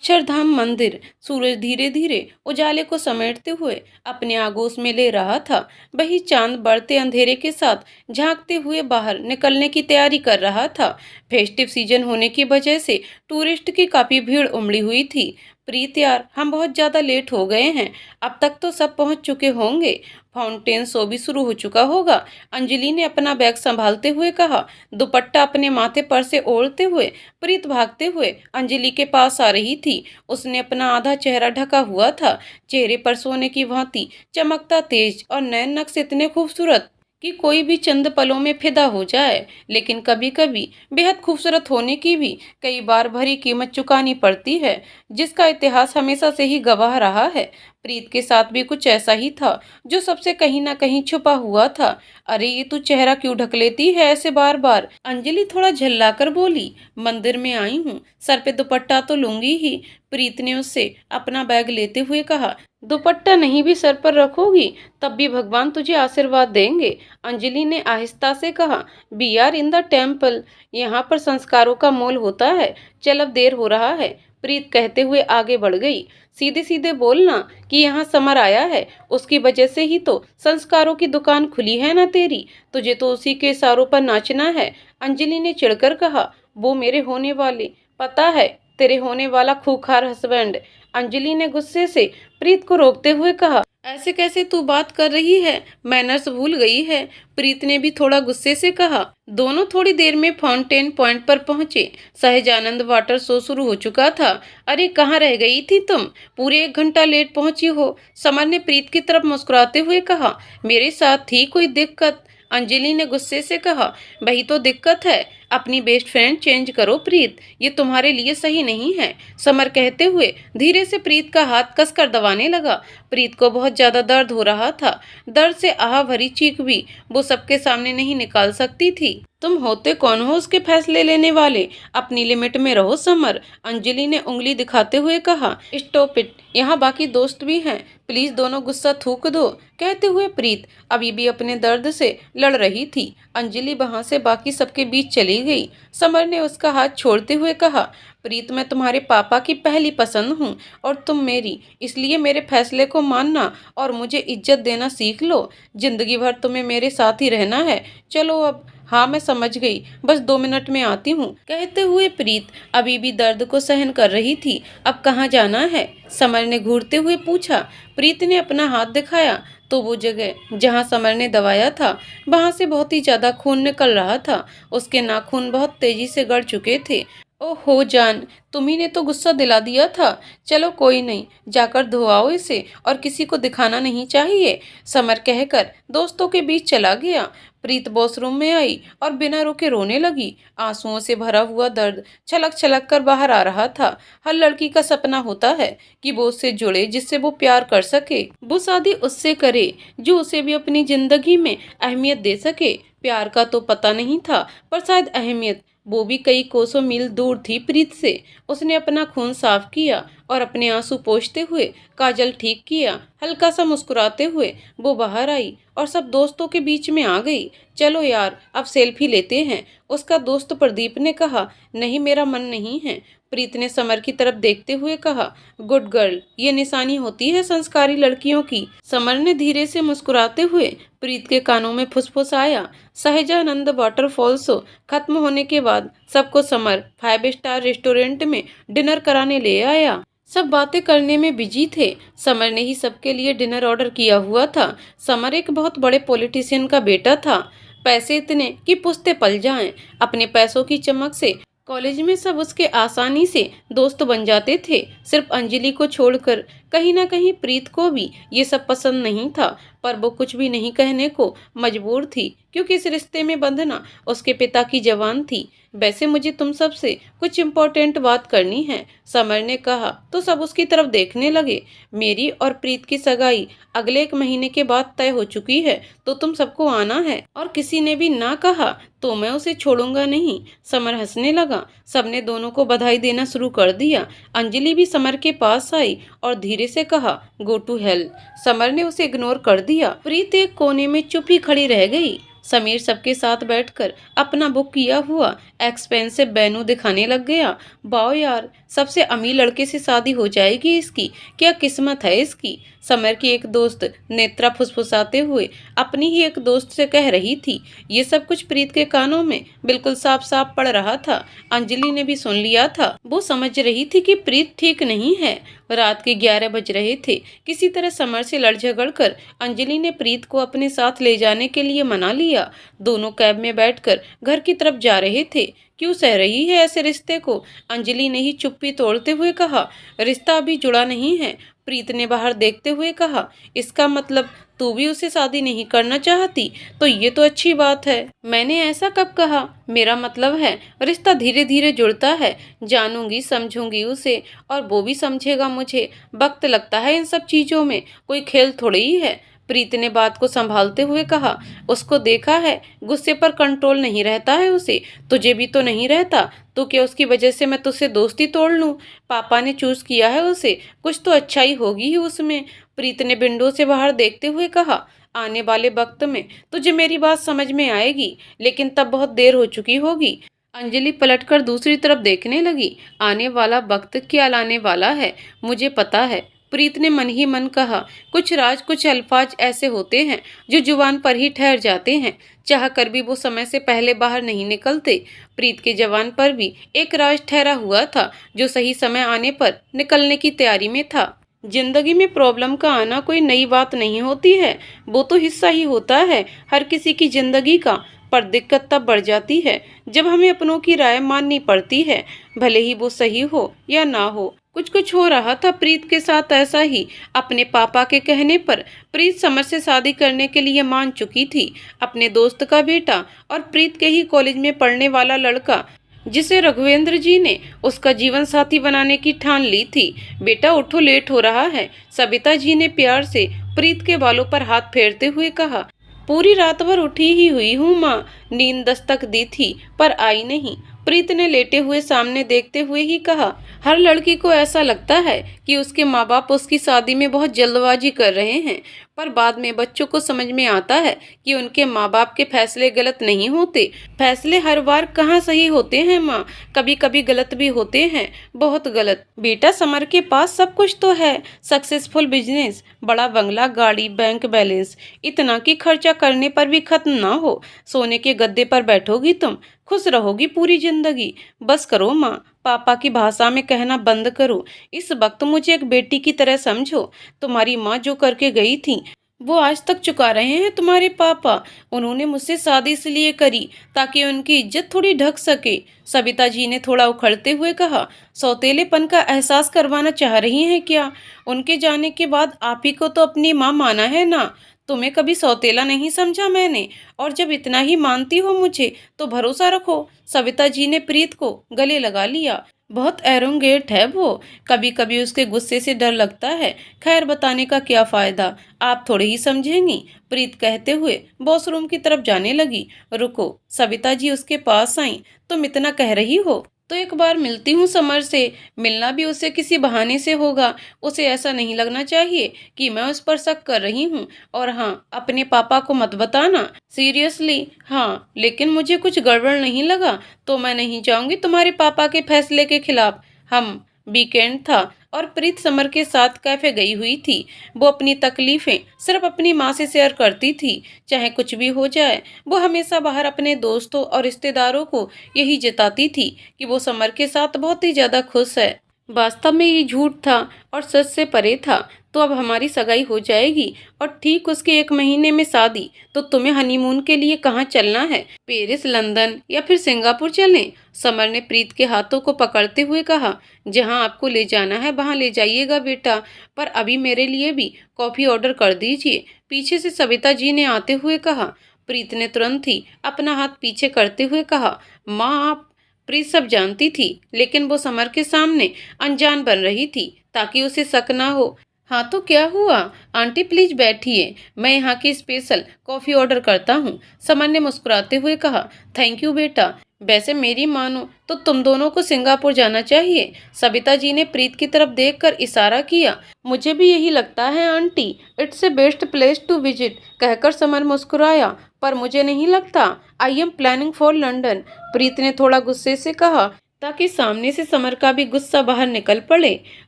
अक्षरधाम मंदिर सूरज धीरे धीरे उजाले को समेटते हुए अपने आगोश में ले रहा था। वही चांद बढ़ते अंधेरे के साथ झांकते हुए बाहर निकलने की तैयारी कर रहा था। फेस्टिव सीजन होने की वजह से टूरिस्ट की काफी भीड़ उमड़ी हुई थी। प्रीत यार, हम बहुत ज्यादा लेट हो गए हैं। अब तक तो सब पहुंच चुके होंगे। फाउंटेन शो भी शुरू हो चुका होगा। अंजलि ने अपना बैग संभालते हुए कहा। दुपट्टा अपने माथे पर से ओढ़ते हुए प्रीत भागते हुए अंजलि के पास आ रही थी। उसने अपना आधा चेहरा ढका हुआ था। चेहरे पर सोने की भांति चमकता तेज और नैन नक्श इतने खूबसूरत कि कोई भी चंद पलों में फिदा हो जाए। लेकिन कभी कभी बेहद खूबसूरत होने की भी कई बार भरी कीमत चुकानी पड़ती है, जिसका इतिहास हमेशा से ही गवाह रहा है। प्रीत के साथ भी कुछ ऐसा ही था, जो सबसे कहीं ना कहीं छुपा हुआ था। अरे ये तू चेहरा क्यों ढक लेती है ऐसे बार बार? अंजलि थोड़ा झल्लाकर बोली। मंदिर में आई हूँ, सर पे दुपट्टा तो लूंगी ही। प्रीत ने उससे अपना बैग लेते हुए कहा। दुपट्टा नहीं भी सर पर रखोगी तब भी भगवान तुझे आशीर्वाद देंगे, अंजलि ने आहिस्ता से कहा। Be are in the temple, यहाँ पर संस्कारों का मोल होता है। चल अब देर हो रहा है, प्रीत कहते हुए आगे बढ़ गई। सीधे सीधे बोलना कि यहाँ समर आया है, उसकी वजह से ही तो संस्कारों की दुकान खुली है ना तेरी। तुझे तो उसी के इशारों पर नाचना है, अंजलि ने चिढ़कर कहा। वो मेरे होने वाले, पता है, तेरे होने वाला खूंखार हस्बैंड, अंजलि ने गुस्से से प्रीत को रोकते हुए कहा। ऐसे कैसे तू बात कर रही है, मैनर्स भूल गई है, प्रीत ने भी थोड़ा गुस्से से कहा। दोनों थोड़ी देर में फाउंटेन पॉइंट पर पहुंचे। सहजानंद वाटर शो शुरू हो चुका था। अरे कहाँ रह गई थी तुम, पूरे 1 घंटा लेट पहुंची हो, समर ने प्रीत की तरफ मुस्कुराते हुए कहा। मेरे साथ थी कोई दिक्कत, अंजलि ने गुस्से से कहा। वही तो दिक्कत है, अपनी बेस्ट फ्रेंड चेंज करो प्रीत, ये तुम्हारे लिए सही नहीं है, समर कहते हुए धीरे से प्रीत का हाथ कसकर दबाने लगा। प्रीत को बहुत ज्यादा दर्द हो रहा था। दर्द से आह भरी चीख भी वो सबके सामने नहीं निकाल सकती थी। तुम होते कौन हो उसके फैसले लेने वाले, अपनी लिमिट में रहो समर, अंजलि ने उंगली दिखाते हुए कहा। स्टॉप इट, यहाँ बाकी दोस्त भी हैं, प्लीज दोनों गुस्सा थूक दो, कहते हुए प्रीत अभी भी अपने दर्द से लड़ रही थी। अंजलि वहां से बाकी सबके बीच चली गई। समर ने उसका हाथ छोड़ते हुए कहा। प्रीत, मैं तुम्हारे पापा की पहली पसंद हूँ और तुम मेरी, इसलिए मेरे फैसले को मानना और मुझे इज्जत देना सीख लो। जिंदगी भर तुम्हें मेरे साथ ही रहना है। चलो अब। हाँ मैं समझ गई, बस 2 मिनट में आती हूँ, कहते हुए प्रीत अभी भी दर्द को सहन कर रही थी। अब कहाँ जाना है, समर ने घूरते हुए पूछा। प्रीत ने अपना हाथ दिखाया तो वो जगह जहाँ समर ने दबाया था वहां से बहुत ही ज्यादा खून निकल रहा था। उसके नाखून बहुत तेजी से गड़ चुके थे। ओहो जान, तुम्ही ने तो गुस्सा दिला दिया था। चलो कोई नहीं, जाकर धोआओ इसे, और किसी को दिखाना नहीं चाहिए, समर कहकर दोस्तों के बीच चला गया। प्रीत वॉशरूम में आई और बिना रुके रोने लगी। आंसुओं से भरा हुआ दर्द छलक छलक कर बाहर आ रहा था। हर लड़की का सपना होता है कि वो उससे जुड़े जिससे वो प्यार कर सके, वो शादी उससे करे जो उसे भी अपनी जिंदगी में अहमियत दे सके। प्यार का तो पता नहीं था, पर शायद अहमियत वो भी कई कोसों मील दूर थी प्रीत से। उसने अपना खून साफ किया और अपने आंसू पोंछते हुए काजल ठीक किया। हल्का सा मुस्कुराते हुए वो बाहर आई और सब दोस्तों के बीच में आ गई। चलो यार अब सेल्फी लेते हैं, उसका दोस्त प्रदीप ने कहा। नहीं मेरा मन नहीं है, प्रीत ने समर की तरफ देखते हुए कहा। गुड गर्ल, ये निशानी होती है संस्कारी लड़कियों की, समर ने धीरे से मुस्कुराते हुए प्रीत के कानों में फुसफुसाया। सहजानंद वाटरफॉल शो खत्म होने के बाद सबको समर 5 स्टार रेस्टोरेंट में डिनर कराने ले आया। सब बातें करने में बिजी थे। समर ने ही सबके लिए डिनर ऑर्डर किया हुआ था। समर एक बहुत बड़े पॉलिटिशियन का बेटा था। पैसे इतने कि पुश्ते पल जाएं। अपने पैसों की चमक से कॉलेज में सब उसके आसानी से दोस्त बन जाते थे। सिर्फ अंजलि को छोड़कर कहीं ना कहीं प्रीत को भी ये सब पसंद नहीं था, पर वो कुछ भी नहीं कहने को मजबूर थी, क्योंकि इस रिश्ते में बंधना उसके पिता की जवान थी। वैसे मुझे तुम सब से कुछ इम्पोर्टेंट बात करनी है, समर ने कहा तो सब उसकी तरफ देखने लगे। मेरी और प्रीत की सगाई अगले 1 महीने के बाद तय हो चुकी है, तो तुम सबको आना है, और किसी ने भी ना कहा तो मैं उसे छोड़ूंगा नहीं, समर हंसने लगा। सबने दोनों को बधाई देना शुरू कर दिया। अंजलि भी समर के पास आई और धीरे से कहा, गो टू हेल। समर ने उसे इग्नोर कर दिया। प्रीत एक कोने में चुप ही खड़ी रह गई। समीर सबके साथ बैठकर अपना बुक किया हुआ एक्सपेंसिव मेनू दिखाने लग गया। वाओ यार, सबसे अमीर लड़के से शादी हो जाएगी इसकी, क्या किस्मत है इसकी। समर की एक दोस्त नेत्रा फुसफुसाते हुए अपनी ही एक दोस्त से कह रही थी। ये सब कुछ प्रीत के कानों में बिल्कुल साफ साफ पड़ रहा था। अंजलि ने भी सुन लिया था। वो समझ रही थी कि प्रीत ठीक नहीं है। रात के 11 बज रहे थे। किसी तरह समर से लड़ झगड़ कर अंजलि ने प्रीत को अपने साथ ले जाने के लिए मना लिया। दोनों कैब में बैठकर घर की तरफ जा रहे थे। क्यों सह रही है ऐसे रिश्ते को? अंजलि ने ही चुप्पी तोड़ते हुए कहा। रिश्ता अभी जुड़ा नहीं है। प्रीत ने बाहर देखते हुए कहा। इसका मतलब तू भी उसे शादी नहीं करना चाहती? तो ये तो अच्छी बात है। मैंने ऐसा कब कहा? मेरा मतलब है रिश्ता धीरे धीरे जुड़ता है। जानूंगी, समझूंगी उसे और वो भी समझेगा मुझे। वक्त लगता है इन सब चीजों में, कोई खेल थोड़ी ही है। प्रीत ने बात को संभालते हुए कहा। उसको देखा है, गुस्से पर कंट्रोल नहीं रहता है उसे। तुझे भी तो नहीं रहता। तो क्या उसकी वजह से मैं तुझसे दोस्ती तोड़ लूं? पापा ने चूज किया है उसे, कुछ तो अच्छाई होगी ही उसमें। प्रीत ने विंडो से बाहर देखते हुए कहा। आने वाले वक्त में तुझे मेरी बात समझ में आएगी, लेकिन तब बहुत देर हो चुकी होगी। अंजलि पलटकर दूसरी तरफ देखने लगी। आने वाला वक्त क्या लाने वाला है, मुझे पता है। प्रीत ने मन ही मन कहा। कुछ राज, कुछ अल्फाज ऐसे होते हैं जो जुबान पर ही ठहर जाते हैं, चाह कर भी वो समय से पहले बाहर नहीं निकलते। प्रीत के जवान पर भी एक राज ठहरा हुआ था जो सही समय आने पर निकलने की तैयारी में था। जिंदगी में प्रॉब्लम का आना कोई नई बात नहीं होती है, वो तो हिस्सा ही होता है हर किसी की जिंदगी का। पर दिक्कत तब बढ़ जाती है जब हमें अपनों की राय माननी पड़ती है, भले ही वो सही हो या ना हो। कुछ कुछ हो रहा था प्रीत के साथ ऐसा ही। अपने पापा के कहने पर प्रीत समर से शादी करने के लिए मान चुकी थी। अपने दोस्त का बेटा और प्रीत के ही कॉलेज में पढ़ने वाला लड़का, जिसे रघुवेंद्र जी ने उसका जीवन साथी बनाने की ठान ली थी। बेटा उठो, लेट हो रहा है। सविता जी ने प्यार से प्रीत के बालों पर हाथ फेरते हुए कहा। पूरी रात भर उठी ही हुई हूँ माँ, नींद दस्तक दी थी पर आई नहीं। प्रीत ने लेटे हुए सामने देखते हुए ही कहा। हर लड़की को ऐसा लगता है कि उसके माँ बाप उसकी शादी में बहुत जल्दबाजी कर रहे हैं, पर बाद में बच्चों को समझ में आता है कि उनके माँ बाप के फैसले गलत नहीं होते। फैसले हर बार कहाँ सही होते हैं माँ, कभी कभी गलत भी होते हैं, बहुत गलत। बेटा समर के पास सब कुछ तो है, सक्सेसफुल बिजनेस, बड़ा बंगला, गाड़ी, बैंक बैलेंस, इतना कि खर्चा करने पर भी खत्म ना हो। सोने के गद्दे पर बैठोगी तुम, खुश रहोगी पूरी जिंदगी। बस करो माँ, पापा की भाषा में कहना बंद करो। इस वक्त मुझे एक बेटी की तरह समझो। तुम्हारी माँ जो करके गई थी वो आज तक चुका रहे हैं तुम्हारे पापा। उन्होंने मुझसे शादी इसलिए करी ताकि उनकी इज्जत थोड़ी ढक सके। सविता जी ने थोड़ा उखड़ते हुए कहा। सौतेलेपन का एहसास करवाना चाह रही हैं क्या? उनके जाने के बाद आप ही को तो अपनी माँ माना है ना। तुम्हें कभी सौतेला नहीं समझा मैंने, और जब इतना ही मानती हो मुझे तो भरोसा रखो। सविता जी ने प्रीत को गले लगा लिया। बहुत एरोगेंट है वो, कभी कभी उसके गुस्से से डर लगता है। खैर, बताने का क्या फायदा, आप थोड़े ही समझेंगी। प्रीत कहते हुए वॉशरूम की तरफ जाने लगी। रुको, सविता जी उसके पास आई। तुम इतना कह रही हो तो एक बार मिलती हूँ समर से। मिलना भी उससे किसी बहाने से होगा। उसे ऐसा नहीं लगना चाहिए कि मैं उस पर शक कर रही हूँ। और हाँ, अपने पापा को मत बताना। सीरियसली? हाँ, लेकिन मुझे कुछ गड़बड़ नहीं लगा तो मैं नहीं जाऊंगी तुम्हारे पापा के फैसले के खिलाफ। हम वीकेंड था और प्रीत समर के साथ कैफे गई हुई थी। वो अपनी तकलीफें सिर्फ अपनी माँ से शेयर करती थी। चाहे कुछ भी हो जाए, वो हमेशा बाहर अपने दोस्तों और रिश्तेदारों को यही जताती थी कि वो समर के साथ बहुत ही ज्यादा खुश है। वास्तव में ये झूठ था और सच से परे था। तो अब हमारी सगाई हो जाएगी और ठीक उसके 1 महीने में शादी। तो तुम्हें हनीमून के लिए कहाँ चलना है? पेरिस, लंदन या फिर सिंगापुर चलें? समर ने प्रीत के हाथों को पकड़ते हुए कहा। जहाँ आपको ले जाना है वहाँ ले जाइएगा बेटा, पर अभी मेरे लिए भी कॉफी ऑर्डर कर दीजिए, पीछे से सविता जी ने आते हुए कहा। प्रीत ने तुरंत ही अपना हाथ पीछे करते हुए कहा। माँ आप। प्रीत सब जानती थी, लेकिन वो समर के सामने अनजान बन रही थी ताकि उसे शक ना हो। हाँ तो क्या हुआ? आंटी प्लीज बैठिए, मैं यहाँ की स्पेशल कॉफी ऑर्डर करता हूँ, समर ने मुस्कुराते हुए कहा। थैंक यू बेटा। वैसे मेरी मानो तो तुम दोनों को सिंगापुर जाना चाहिए। सविता जी ने प्रीत की तरफ देखकर इशारा किया। मुझे भी यही लगता है aunty, it's a best place to visit, कहकर समर मुस्कुराया। पर मुझे नहीं लगता। I am planning for London, Preet ने थोड़ा गुस्से से कहा, ताकि सामने से समर का भी गुस्सा बाहर निकल पड़े।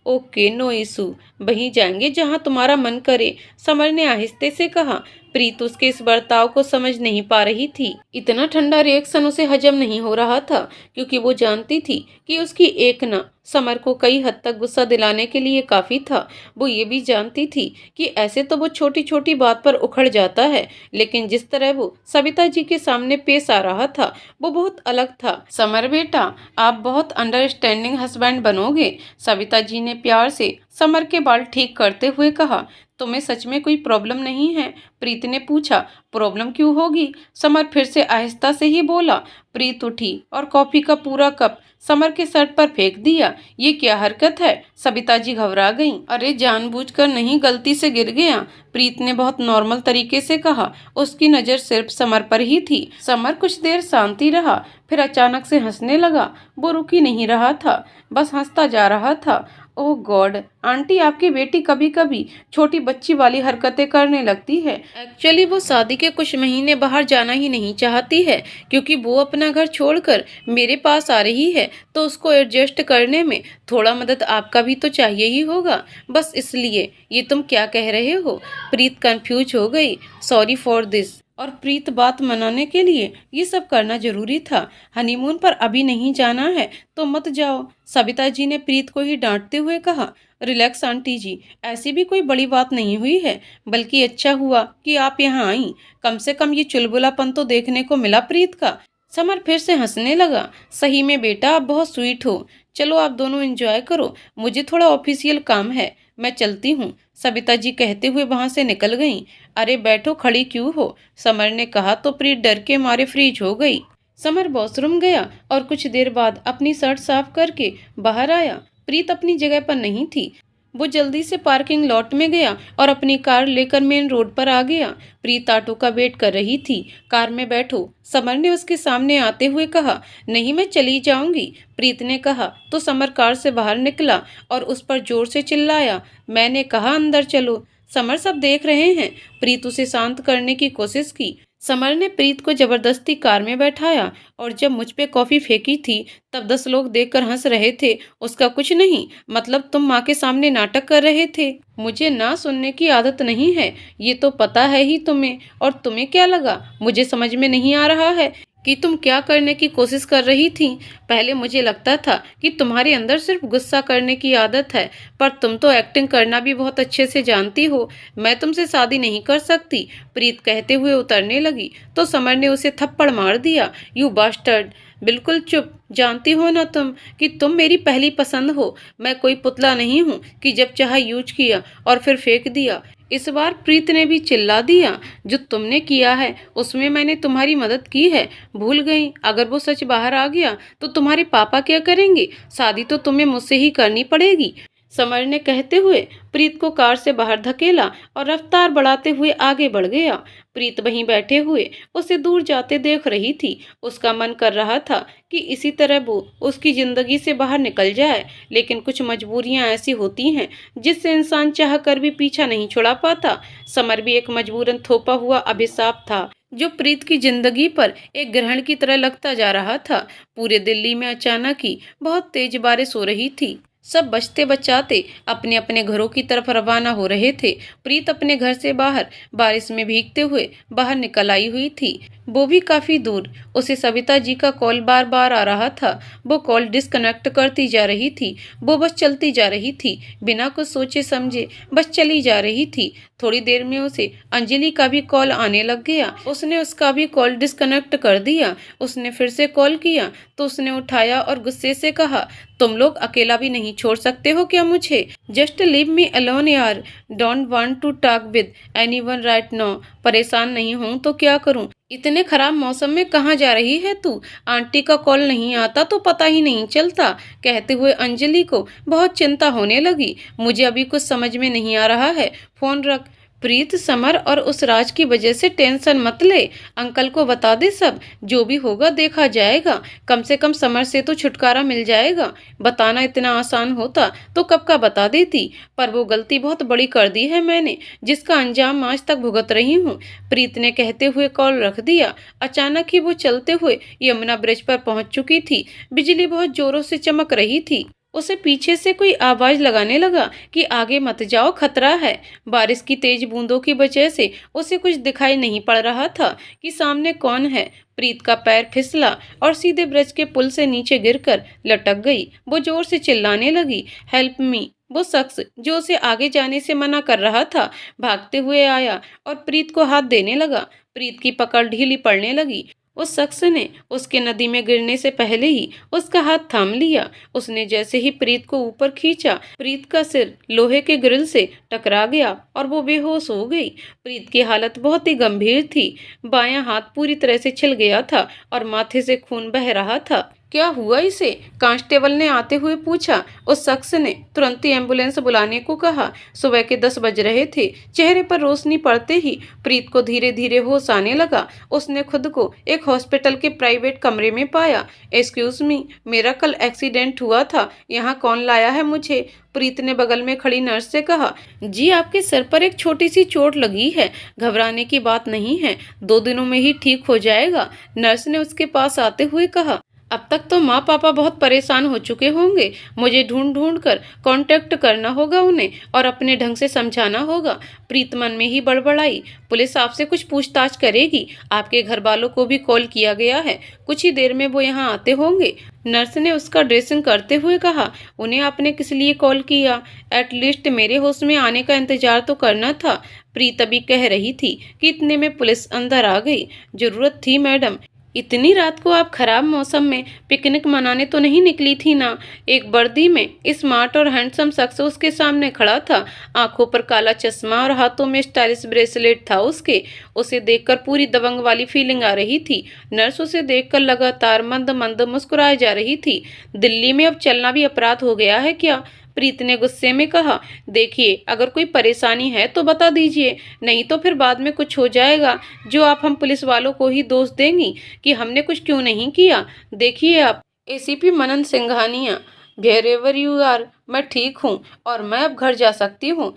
ओके, नो इशू, वहीं जाएंगे जहां तुम्हारा मन करे, समर ने आहिस्ते से कहा। प्रीत उसके इस बर्ताव को समझ नहीं पा रही थी। इतना ठंडा रिएक्शन उसे हजम नहीं हो रहा था, क्योंकि वो जानती थी कि उसकी एक न समर को कई हद तक गुस्सा दिलाने के लिए काफी था। वो ये भी जानती थी कि ऐसे तो वो छोटी छोटी बात पर उखड़ जाता है, लेकिन जिस तरह वो सविता जी के सामने पेश आ रहा था वो बहुत अलग था। समर बेटा, आप बहुत अंडरस्टैंडिंग हस्बैंड बनोगे, सविता जी ने प्यार से समर के बाल ठीक करते हुए कहा। तुम्हें सच में कोई प्रॉब्लम नहीं है? प्रीत ने पूछा। प्रॉब्लम क्यों होगी? समर फिर से आहिस्ता से ही बोला। प्रीत उठी और कॉफी का पूरा कप समर के शर्ट पर फेंक दिया। ये क्या हरकत है? सविता जी घबरा गईं। अरे जानबूझकर नहीं, गलती से गिर गया, प्रीत ने बहुत नॉर्मल तरीके से कहा। उसकी नजर सिर्फ समर पर ही थी। समर कुछ देर शांति रहा, फिर अचानक से हंसने लगा। वो रुक ही नहीं रहा था, बस हंसता जा रहा था। ओह गॉड, आंटी, आपकी बेटी कभी कभी छोटी बच्ची वाली हरकतें करने लगती है। एक्चुअली वो शादी के कुछ महीने बाहर जाना ही नहीं चाहती है, क्योंकि वो अपना घर छोड़कर मेरे पास आ रही है, तो उसको एडजस्ट करने में थोड़ा मदद आपका भी तो चाहिए ही होगा, बस इसलिए। ये तुम क्या कह रहे हो? प्रीत कंफ्यूज हो गई। Sorry for this. और प्रीत बात मनाने के लिए ये सब करना जरूरी था। हनीमून पर अभी नहीं जाना है तो मत जाओ, सविता जी ने प्रीत को ही डांटते हुए कहा। रिलैक्स आंटी जी, ऐसी भी कोई बड़ी बात नहीं हुई है, बल्कि अच्छा हुआ कि आप यहाँ आई, कम से कम ये चुलबुलापन तो देखने को मिला प्रीत का। समर फिर से हंसने लगा। सही में बेटा, आप बहुत स्वीट हो। चलो आप दोनों एंजॉय करो, मुझे थोड़ा ऑफिशियल काम है, मैं चलती हूँ, सविता जी कहते हुए वहां से निकल गईं। अरे बैठो, खड़ी क्यों हो? समर ने कहा तो प्रीत डर के मारे फ्रीज हो गई। समर वॉशरूम गया और कुछ देर बाद अपनी शर्ट साफ करके बाहर आया। प्रीत अपनी जगह पर नहीं थी। वो जल्दी से पार्किंग लॉट में गया और अपनी कार लेकर मेन रोड पर आ गया। प्रीत ऑटो का वेट कर रही थी। कार में बैठो, समर ने उसके सामने आते हुए कहा। नहीं, मैं चली जाऊंगी, प्रीत ने कहा तो समर कार से बाहर निकला और उस पर जोर से चिल्लाया। मैंने कहा अंदर चलो, समर सब देख रहे हैं। प्रीत उसे शांत करने की कोशिश की। समर ने प्रीत को जबरदस्ती कार में बैठाया और जब मुझ पे कॉफी फेंकी थी तब 10 लोग देखकर हंस रहे थे, उसका कुछ नहीं, मतलब तुम माँ के सामने नाटक कर रहे थे। मुझे ना सुनने की आदत नहीं है, ये तो पता है ही तुम्हें। और तुम्हें क्या लगा मुझे समझ में नहीं आ रहा है कि तुम क्या करने की कोशिश कर रही थी? पहले मुझे लगता था कि तुम्हारे अंदर सिर्फ गुस्सा करने की आदत है, पर तुम तो एक्टिंग करना भी बहुत अच्छे से जानती हो। मैं तुमसे शादी नहीं कर सकती, प्रीत कहते हुए उतरने लगी तो समर ने उसे थप्पड़ मार दिया। यू बास्टर्ड, बिल्कुल चुप, जानती हो ना तुम कि तुम मेरी पहली पसंद हो। मैं कोई पुतला नहीं हूँ कि जब चाहा यूज किया और फिर फेंक दिया। इस बार प्रीत ने भी चिल्ला दिया। जो तुमने किया है उसमें मैंने तुम्हारी मदद की है, भूल गई? अगर वो सच बाहर आ गया तो तुम्हारे पापा क्या करेंगे? शादी तो तुम्हें मुझसे ही करनी पड़ेगी, समर ने कहते हुए प्रीत को कार से बाहर धकेला और रफ्तार बढ़ाते हुए आगे बढ़ गया। प्रीत वहीं बैठे हुए उसे दूर जाते देख रही थी। उसका मन कर रहा था कि इसी तरह वो उसकी जिंदगी से बाहर निकल जाए, लेकिन कुछ मजबूरियां ऐसी होती हैं जिससे इंसान चाह कर भी पीछा नहीं छुड़ा पाता। समर भी एक मजबूरन थोपा हुआ अभिशाप था जो प्रीत की जिंदगी पर एक ग्रहण की तरह लगता जा रहा था। पूरे दिल्ली में अचानक ही बहुत तेज बारिश हो रही थी। सब बचते बचाते अपने अपने घरों की तरफ रवाना हो रहे थे। प्रीत अपने घर से बाहर बारिश में भीगते हुए बाहर निकल आई हुई थी, वो भी काफी दूर। उसे सविता जी का कॉल बार बार आ रहा था। वो कॉल डिस्कनेक्ट करती जा रही थी। वो बस चलती जा रही थी, बिना कुछ सोचे समझे बस चली जा रही थी। थोड़ी देर में उसे अंजलि का भी कॉल आने लग गया। उसने उसका भी कॉल डिस्कनेक्ट कर दिया। उसने फिर से कॉल किया तो उसने उठाया और गुस्से से कहा, तुम लोग अकेला भी नहीं छोड़ सकते हो क्या मुझे? जस्ट लीव मी अलोन यार, don't want to talk with anyone right now. परेशान नहीं हूँ तो क्या करूँ? इतने खराब मौसम में कहाँ जा रही है तू? आंटी का कॉल नहीं आता तो पता ही नहीं चलता। कहते हुए अंजलि को बहुत चिंता होने लगी। मुझे अभी कुछ समझ में नहीं आ रहा है, फोन रख। प्रीत, समर और उस राज की वजह से टेंशन मत ले। अंकल को बता दे सब, जो भी होगा देखा जाएगा। कम से कम समर से तो छुटकारा मिल जाएगा। बताना इतना आसान होता तो कब का बता देती, पर वो गलती बहुत बड़ी कर दी है मैंने, जिसका अंजाम आज तक भुगत रही हूँ। प्रीत ने कहते हुए कॉल रख दिया। अचानक ही वो चलते हुए यमुना ब्रिज पर पहुंच चुकी थी। बिजली बहुत जोरों से चमक रही थी। उसे पीछे से कोई आवाज लगाने लगा कि आगे मत जाओ, खतरा है। बारिश की तेज बूंदों की वजह से उसे कुछ दिखाई नहीं पड़ रहा था कि सामने कौन है। प्रीत का पैर फिसला और सीधे ब्रिज के पुल से नीचे गिरकर लटक गई। वो जोर से चिल्लाने लगी, हेल्प मी। वो शख्स जो उसे आगे जाने से मना कर रहा था भागते हुए आया और प्रीत को हाथ देने लगा। प्रीत की पकड़ ढीली पड़ने लगी। उस शख्स ने उसके नदी में गिरने से पहले ही उसका हाथ थाम लिया। उसने जैसे ही प्रीत को ऊपर खींचा, प्रीत का सिर लोहे के ग्रिल से टकरा गया और वो बेहोश हो गई। प्रीत की हालत बहुत ही गंभीर थी। बायां हाथ पूरी तरह से छिल गया था और माथे से खून बह रहा था। क्या हुआ इसे? कांस्टेबल ने आते हुए पूछा। उस शख्स ने तुरंत ही एम्बुलेंस बुलाने को कहा। सुबह के 10 बज रहे थे। चेहरे पर रोशनी पड़ते ही प्रीत को धीरे धीरे होश आने लगा। उसने खुद को एक हॉस्पिटल के प्राइवेट कमरे में पाया। एक्सक्यूज मी, मेरा कल एक्सीडेंट हुआ था, यहाँ कौन लाया है मुझे? प्रीत ने बगल में खड़ी नर्स से कहा। जी, आपके सर पर एक छोटी सी चोट लगी है, घबराने की बात नहीं है, 2 दिनों में ही ठीक हो जाएगा, नर्स ने उसके पास आते हुए कहा। अब तक तो माँ पापा बहुत परेशान हो चुके होंगे। मुझे ढूंढ ढूंढ कर कांटेक्ट करना होगा उन्हें और अपने ढंग से समझाना होगा। प्रीत मन में ही बड़बड़ाई। पुलिस आपसे कुछ पूछताछ करेगी। आपके घर वालों को भी कॉल किया गया है, कुछ ही देर में वो यहाँ आते होंगे। नर्स ने उसका ड्रेसिंग करते हुए कहा। उन्हें आपने किस लिए कॉल किया? एटलीस्ट मेरे होश में आने का इंतजार तो करना था। प्रीत अभी कह रही थी कि इतने में पुलिस अंदर आ गई। जरूरत थी मैडम। इतनी रात को आप खराब मौसम में पिकनिक मनाने तो नहीं निकली थी ना? एक वर्दी में स्मार्ट और हैंडसम शख्स उसके सामने खड़ा था। आंखों पर काला चश्मा और हाथों में स्टाइलिश ब्रेसलेट था उसके। उसे देखकर पूरी दबंग वाली फीलिंग आ रही थी। नर्स उसे देखकर लगातार मंद मंद मुस्कुराए जा रही थी। दिल्ली में अब चलना भी अपराध हो गया है क्या? प्रीत ने गुस्से में कहा। देखिए, अगर कोई परेशानी है तो बता दीजिए, नहीं तो फिर बाद में कुछ हो जाएगा जो आप हम पुलिस वालों को ही दोष देंगी कि हमने कुछ क्यों नहीं किया। देखिए आप, ACP Manan Singhania, wherever you are, मैं ठीक हूँ और मैं अब घर जा सकती हूँ।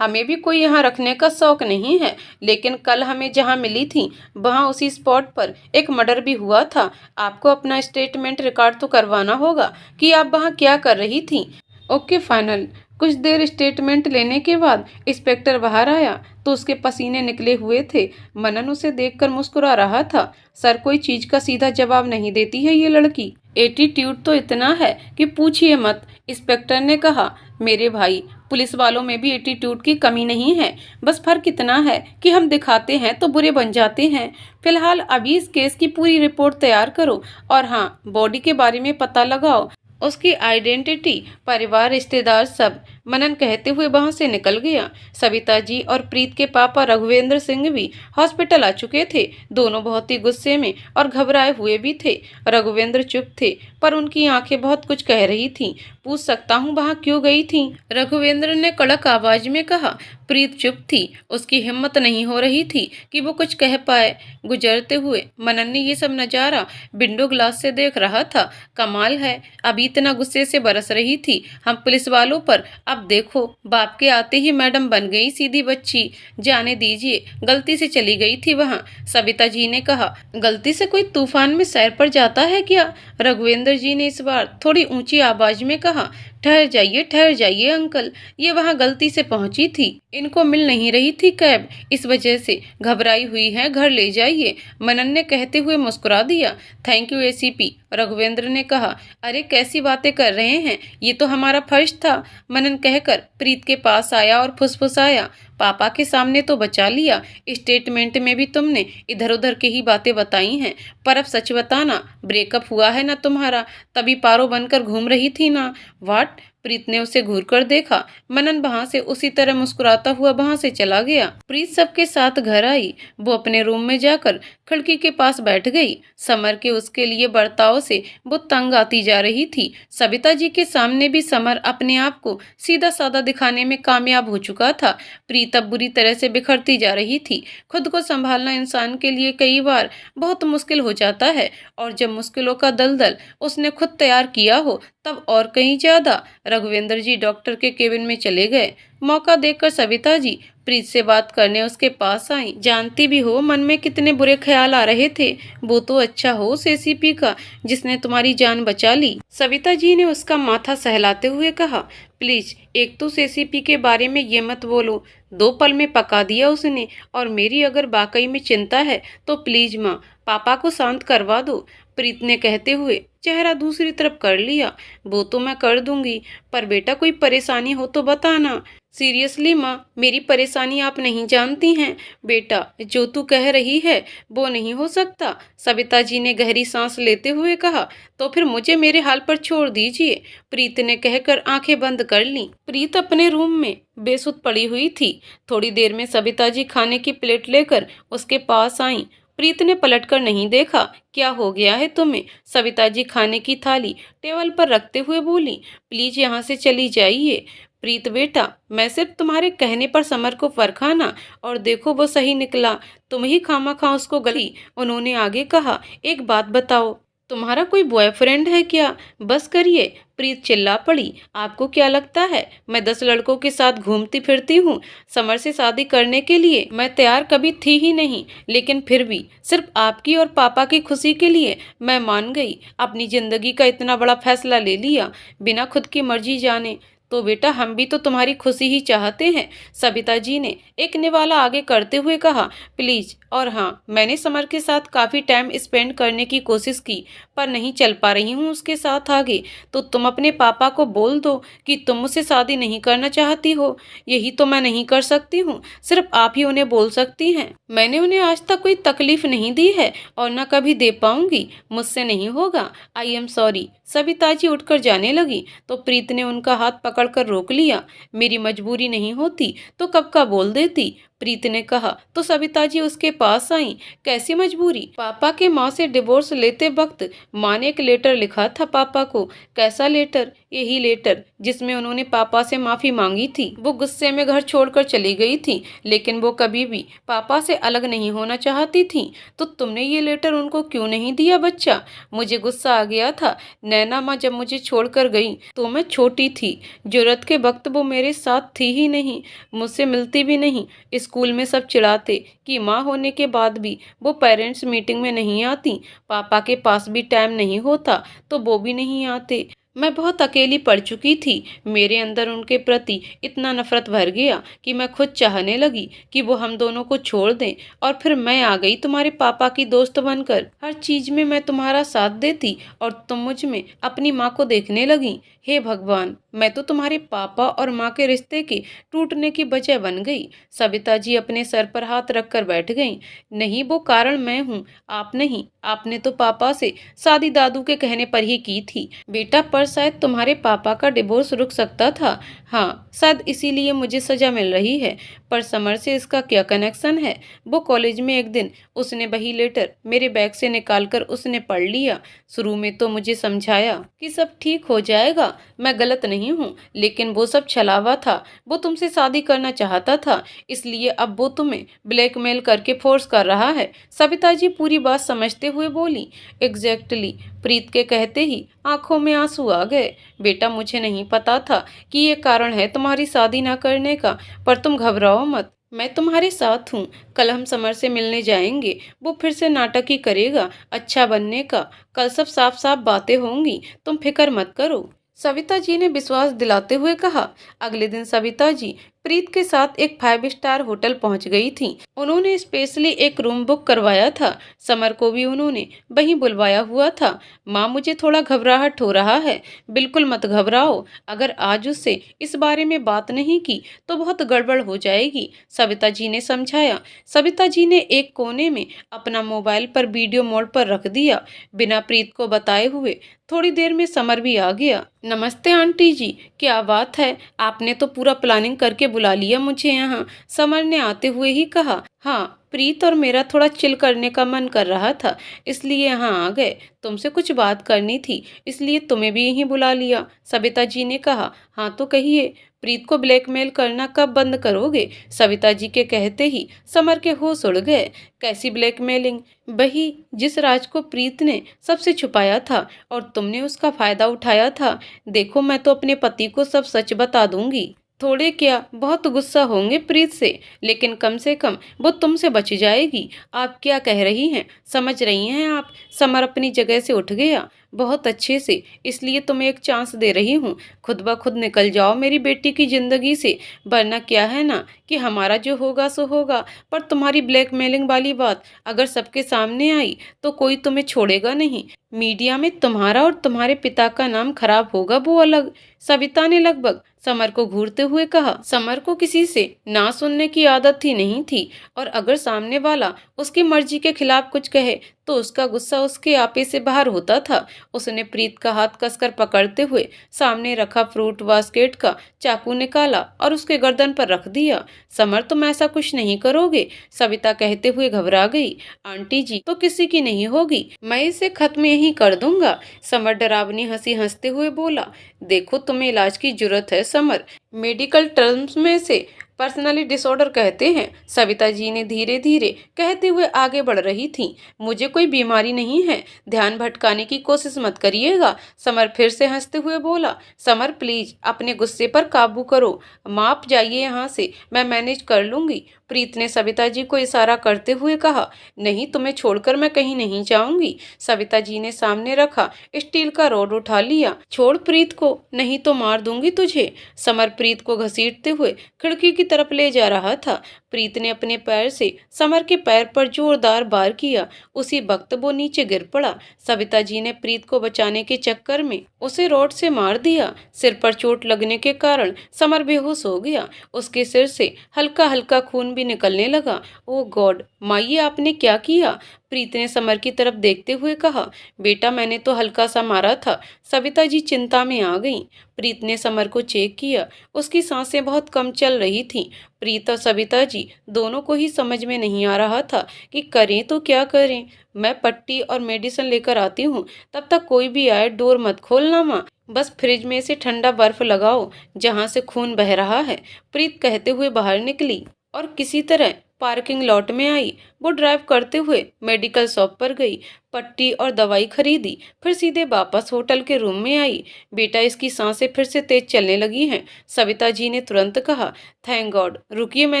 हमें भी कोई यहाँ रखने का शौक नहीं है, लेकिन कल हमें जहाँ मिली थी वहाँ उसी स्पॉट पर एक मर्डर भी हुआ था। आपको अपना स्टेटमेंट रिकॉर्ड तो करवाना होगा कि आप वहाँ क्या कर रही थी। Okay final. कुछ देर स्टेटमेंट लेने के बाद इंस्पेक्टर बाहर आया तो उसके पसीने निकले हुए थे। मनन उसे देखकर मुस्कुरा रहा था। सर, कोई चीज का सीधा जवाब नहीं देती है ये लड़की। एटीट्यूड तो इतना है कि पूछिए मत, इंस्पेक्टर ने कहा। मेरे भाई, पुलिस वालों में भी एटीट्यूड की कमी नहीं है, बस फर्क इतना है कि हम दिखाते हैं तो बुरे बन जाते हैं। फिलहाल अभी इस केस की पूरी रिपोर्ट तैयार करो और हाँ, बॉडी के बारे में पता लगाओ, उसकी आइडेंटिटी, परिवार, रिश्तेदार सब। मनन कहते हुए वहां से निकल गया। सविता जी और प्रीत के पापा रघुवेंद्र सिंह भी हॉस्पिटल आ चुके थे। दोनों बहुत ही गुस्से में और घबराए हुए भी थे। रघुवेंद्र चुप थे, पर उनकी आंखें बहुत कुछ कह रही थीं। पूछ सकता हूँ वहां क्यों गई थी? रघुवेंद्र ने कड़क आवाज में कहा। प्रीत चुप थी। उसकी हिम्मत नहीं हो रही थी कि वो कुछ कह पाए। गुजरते हुए मनन ने ये सब नजारा विंडो ग्लास से देख रहा था। कमाल है, अभी इतना गुस्से से बरस रही थी हम पुलिस वालों पर, अब देखो बाप के आते ही मैडम बन गई सीधी बच्ची। जाने दीजिए, गलती से चली गई थी वहां। सविता जी ने कहा। गलती से कोई तूफान में सैर पर जाता है क्या? रघुवेंद्र जी ने इस बार थोड़ी ऊंची आवाज में कहा। ठहर जाइए अंकल, ये वहां गलती से पहुंची थी, इनको मिल नहीं रही थी कैब, इस वजह से घबराई हुई है, घर ले जाइए। मनन ने कहते हुए मुस्कुरा दिया। थैंक यू एसीपी, रघुवेंद्र ने कहा। अरे कैसी बातें कर रहे हैं, ये तो हमारा फर्ज था। मनन कहकर प्रीत के पास आया और फुसफुसाया। पापा के सामने तो बचा लिया, स्टेटमेंट में भी तुमने इधर उधर की ही बातें बताई हैं, पर अब सच बताना, ब्रेकअप हुआ है ना तुम्हारा, तभी पारो बनकर घूम रही थी ना? वाट? प्रीत ने उसे घूर कर देखा। मनन वहां से उसी तरह मुस्कुराता हुआ वहां से चला गया। प्रीत सबके साथ घर आई। वो अपने रूम में जाकर खिड़की के पास बैठ गई। समर के उसके लिए बर्ताव से वो तंग आती जा रही थी। सविता जी के सामने भी समर अपने आप को सीधा साधा दिखाने में कामयाब हो चुका था। प्रीत अब बुरी तरह से बिखरती जा रही थी। खुद को संभालना इंसान के लिए कई बार बहुत मुश्किल हो जाता है, और जब मुश्किलों का दलदल उसने खुद तैयार किया हो तब और कहीं ज्यादा। रघुवेंद्र जी डॉक्टर के केबिन में चले गए। मौका देखकर सविता जी प्रीत से बात करने उसके पास आई। जानती भी हो मन में कितने बुरे ख्याल आ रहे थे। वो तो अच्छा हो उस एसीपी का जिसने तुम्हारी जान बचा ली। सविता जी ने उसका माथा सहलाते हुए कहा, प्लीज एक तो एसीपी के बारे में ये मत बोलो। 2 पल में पका दिया उसने। और मेरी अगर वाकई में चिंता है तो प्लीज माँ, पापा को शांत करवा दो। प्रीत ने कहते हुए चेहरा दूसरी तरफ कर लिया। वो तो मैं कर दूंगी, पर बेटा कोई परेशानी हो तो बताना। सीरियसली माँ, मेरी परेशानी आप नहीं जानती हैं। बेटा जो तू कह रही है वो नहीं हो सकता। सविता जी ने गहरी सांस लेते हुए कहा, तो फिर मुझे मेरे हाल पर छोड़ दीजिए। प्रीत ने कहकर आंखें बंद कर लीं। प्रीत अपने रूम में बेसुध पड़ी हुई थी। थोड़ी देर में सविता जी खाने की प्लेट लेकर उसके पास आईं। प्रीत ने पलटकर नहीं देखा। क्या हो गया है तुम्हें? सविता जी खाने की थाली टेबल पर रखते हुए बोली, प्लीज यहाँ से चली जाइए। प्रीत बेटा, मैं सिर्फ तुम्हारे कहने पर समर को परखा ना, और देखो वो सही निकला। तुम ही खामखा उसको गली। उन्होंने आगे कहा, एक बात बताओ, तुम्हारा कोई बॉयफ्रेंड है क्या? बस करिए। प्रीत चिल्ला पड़ी, आपको क्या लगता है मैं 10 लड़कों के साथ घूमती फिरती हूँ? समर से शादी करने के लिए मैं तैयार कभी थी ही नहीं, लेकिन फिर भी सिर्फ आपकी और पापा की खुशी के लिए मैं मान गई। अपनी जिंदगी का इतना बड़ा फैसला ले लिया बिना खुद की मर्जी जाने। तो बेटा हम भी तो तुम्हारी खुशी ही चाहते हैं। सविता जी ने एक निवाला आगे करते हुए कहा, प्लीज। और हाँ, मैंने समर के साथ काफी टाइम स्पेंड करने की कोशिश की, पर नहीं चल पा रही हूँ उसके साथ आगे। तो तुम अपने पापा को बोल दो कि तुम मुझसे शादी नहीं करना चाहती हो। यही तो मैं नहीं कर सकती हूँ, सिर्फ आप ही उन्हें बोल सकती हैं। मैंने उन्हें आज तक कोई तकलीफ नहीं दी है और न कभी दे पाऊंगी। मुझसे नहीं होगा। I am sorry. Savita ji उठकर जाने लगी तो प्रीत ने उनका हाथ पकड़कर रोक लिया। मेरी मजबूरी नहीं होती तो कब का बोल देती, प्रीत ने कहा तो सविता जी उसके पास आईं। कैसी मजबूरी? पापा के माँ से डिवोर्स लेते वक्त माँ ने एक लेटर लिखा था पापा को। कैसा लेटर? यही लेटर जिसमें उन्होंने पापा से माफी मांगी थी। वो गुस्से में घर छोड़कर चली गई थी, लेकिन वो कभी भी पापा से अलग नहीं होना चाहती थी। तो तुमने ये लेटर उनको क्यों नहीं दिया बच्चा? मुझे गुस्सा आ गया था। नैना माँ जब मुझे छोड़कर गई तो मैं छोटी थी। जरूरत के वक्त वो मेरे साथ थी ही नहीं, मुझसे मिलती भी नहीं। स्कूल में सब चिढ़ाते कि माँ होने के बाद भी वो पेरेंट्स मीटिंग में नहीं आती। पापा के पास भी टाइम नहीं होता तो वो भी नहीं आते। मैं बहुत अकेली पड़ चुकी थी। मेरे अंदर उनके प्रति इतना नफरत भर गया कि मैं खुद चाहने लगी कि वो हम दोनों को छोड़ दें, और फिर मैं आ गई तुम्हारे पापा की दोस्त बनकर। हर चीज में मैं तुम्हारा साथ देती और तुम मुझ में अपनी माँ को देखने लगी। हे भगवान, मैं तो तुम्हारे पापा और माँ के रिश्ते के टूटने की वजह बन गई। सविता जी अपने सर पर हाथ रखकर बैठ गईं। नहीं, वो कारण मैं हूँ, आप नहीं। आपने तो पापा से शादी दादू के कहने पर ही की थी बेटा, पर शायद तुम्हारे पापा का डिवोर्स रुक सकता था। हाँ, शायद इसीलिए मुझे सजा मिल रही है। पर समर से इसका क्या कनेक्शन है? वो कॉलेज में एक दिन उसने वही लेटर मेरे बैग से निकालकर उसने पढ़ लिया। शुरू में तो मुझे समझाया कि सब ठीक हो जाएगा, मैं गलत नहीं हूँ, लेकिन वो सब छलावा था। वो तुमसे शादी करना चाहता था, इसलिए अब वो तुम्हें ब्लैकमेल करके फोर्स कर रहा है। सविता जी पूरी बात समझते हुए बोली, एग्जैक्टली। प्रीत के कहते ही आंखों में आंसू आ गए। बेटा मुझे नहीं पता था कि ये कारण है तुम्हारी शादी ना करने का, पर तुम घबराओ मत, मैं तुम्हारे साथ हूँ। कल हम समर से मिलने जाएंगे। वो फिर से नाटक ही करेगा अच्छा बनने का। कल सब साफ साफ बातें होंगी, तुम फिक्र मत करो। सविता जी ने विश्वास दिलाते हुए कहा। अगले दिन सविता जी प्रीत के साथ एक 5 स्टार होटल पहुंच गई थी। उन्होंने स्पेशली एक रूम बुक करवाया था। समर को भी उन्होंने वहीं बुलवाया हुआ था। माँ, मुझे थोड़ा घबराहट हो रहा है। बिल्कुल मत घबराओ। अगर आज उससे इस बारे में बात नहीं की तो बहुत गड़बड़ हो जाएगी, सविता जी ने समझाया। सविता जी ने एक कोने में अपना मोबाइल पर वीडियो मोड पर रख दिया, बिना प्रीत को बताए हुए। थोड़ी देर में समर भी आ गया। नमस्ते आंटी जी, क्या बात है, आपने तो पूरा प्लानिंग करके बुला लिया मुझे यहाँ, समर ने आते हुए ही कहा। हाँ, प्रीत और मेरा थोड़ा चिल करने का मन कर रहा था, इसलिए यहाँ आ गए। तुमसे कुछ बात करनी थी, इसलिए तुम्हें भी यहीं बुला लिया, सविता जी ने कहा। हाँ तो कहिए, प्रीत को ब्लैकमेल करना कब बंद करोगे? सविता जी के कहते ही समर के होश उड़ गए। कैसी ब्लैकमेलिंग? वही जिस राज को प्रीत ने सबसे छुपाया था और तुमने उसका फायदा उठाया था। देखो, मैं तो अपने पति को सब सच बता दूंगी। थोड़े क्या, बहुत गुस्सा होंगे प्रीत से, लेकिन कम से कम वो तुमसे बच जाएगी। आप क्या कह रही हैं, समझ रही हैं आप? समर अपनी जगह से उठ गया। बहुत अच्छे से, इसलिए तुम्हें एक चांस दे रही हूँ। खुद ब खुद निकल जाओ मेरी बेटी की जिंदगी से, वरना क्या है ना कि हमारा जो होगा सो होगा। पर तुम्हारी ब्लैकमेलिंग वाली बात अगर सबके सामने आई तो कोई तुम्हें छोड़ेगा नहीं। मीडिया में तुम्हारा और तुम्हारे पिता का नाम खराब होगा, वो अलग। सविता ने लगभग समर को घूरते हुए कहा। समर को किसी से ना सुनने की आदत ही नहीं थी, और अगर सामने वाला उसकी मर्जी के खिलाफ कुछ कहे तो उसका गुस्सा उसके आपे से बाहर होता था। उसने प्रीत का हाथ कसकर पकड़ते हुए सामने रखा फ्रूट बास्केट का चाकू निकाला और उसके गर्दन पर रख दिया। समर, तुम ऐसा कुछ नहीं करोगे, सविता कहते हुए घबरा गई। आंटी जी, तो किसी की नहीं होगी, मैं इसे खत्म यही कर दूंगा, समर डरावनी हंसी हंसते हुए बोला। देखो, तुम्हें इलाज की जरूरत है समर, मेडिकल टर्म्स में से पर्सनली डिसऑर्डर कहते हैं, सविता जी ने धीरे धीरे कहते हुए आगे बढ़ रही थी। मुझे कोई बीमारी नहीं है, ध्यान भटकाने की कोशिश मत करिएगा, समर फिर से हंसते हुए बोला। समर, प्लीज अपने गुस्से पर काबू करो। माँ, आप जाइए यहाँ से, मैं मैनेज कर लूंगी, प्रीत ने सविता जी को इशारा करते हुए कहा। नहीं, तुम्हें छोड़कर मैं कहीं नहीं जाऊंगी, सविता जी ने सामने रखा स्टील का रॉड उठा लिया। छोड़ प्रीत को, नहीं तो मार दूंगी तुझे, समर प्रीत को घसीटते हुए खिड़की की तरफ ले जा रहा था। प्रीत ने अपने पैर से समर के पैर पर जोरदार वार किया। उसी वक्त वो नीचे गिर पड़ा। सविता जी ने प्रीत को बचाने के चक्कर में उसे रॉड से मार दिया। सिर पर चोट लगने के कारण समर बेहोश हो गया। उसके सिर से हल्का हल्का खून भी निकलने लगा। ओ गॉड, माई, आपने क्या किया? प्रीत ने समर की तरफ देखते हुए कहा। बेटा, मैंने तो हल्का सा मारा था, सविता जी चिंता में आ गईं। प्रीत ने समर को चेक किया, उसकी सांसें बहुत कम चल रही थीं। प्रीत और सविता जी दोनों को ही समझ में नहीं आ रहा था कि करें तो क्या करें। मैं पट्टी और मेडिसिन लेकर आती हूँ, तब तक कोई भी आए डोर मत खोलना माँ, बस फ्रिज में से ठंडा बर्फ लगाओ जहाँ से खून बह रहा है, प्रीत कहते हुए बाहर निकली और किसी तरह पार्किंग लॉट में आई। वो ड्राइव करते हुए मेडिकल शॉप पर गई, पट्टी और दवाई खरीदी, फिर सीधे वापस होटल के रूम में आई। बेटा, इसकी सांसें फिर से तेज चलने लगी हैं, सविता जी ने तुरंत कहा। थैंक गॉड, रुकिए मैं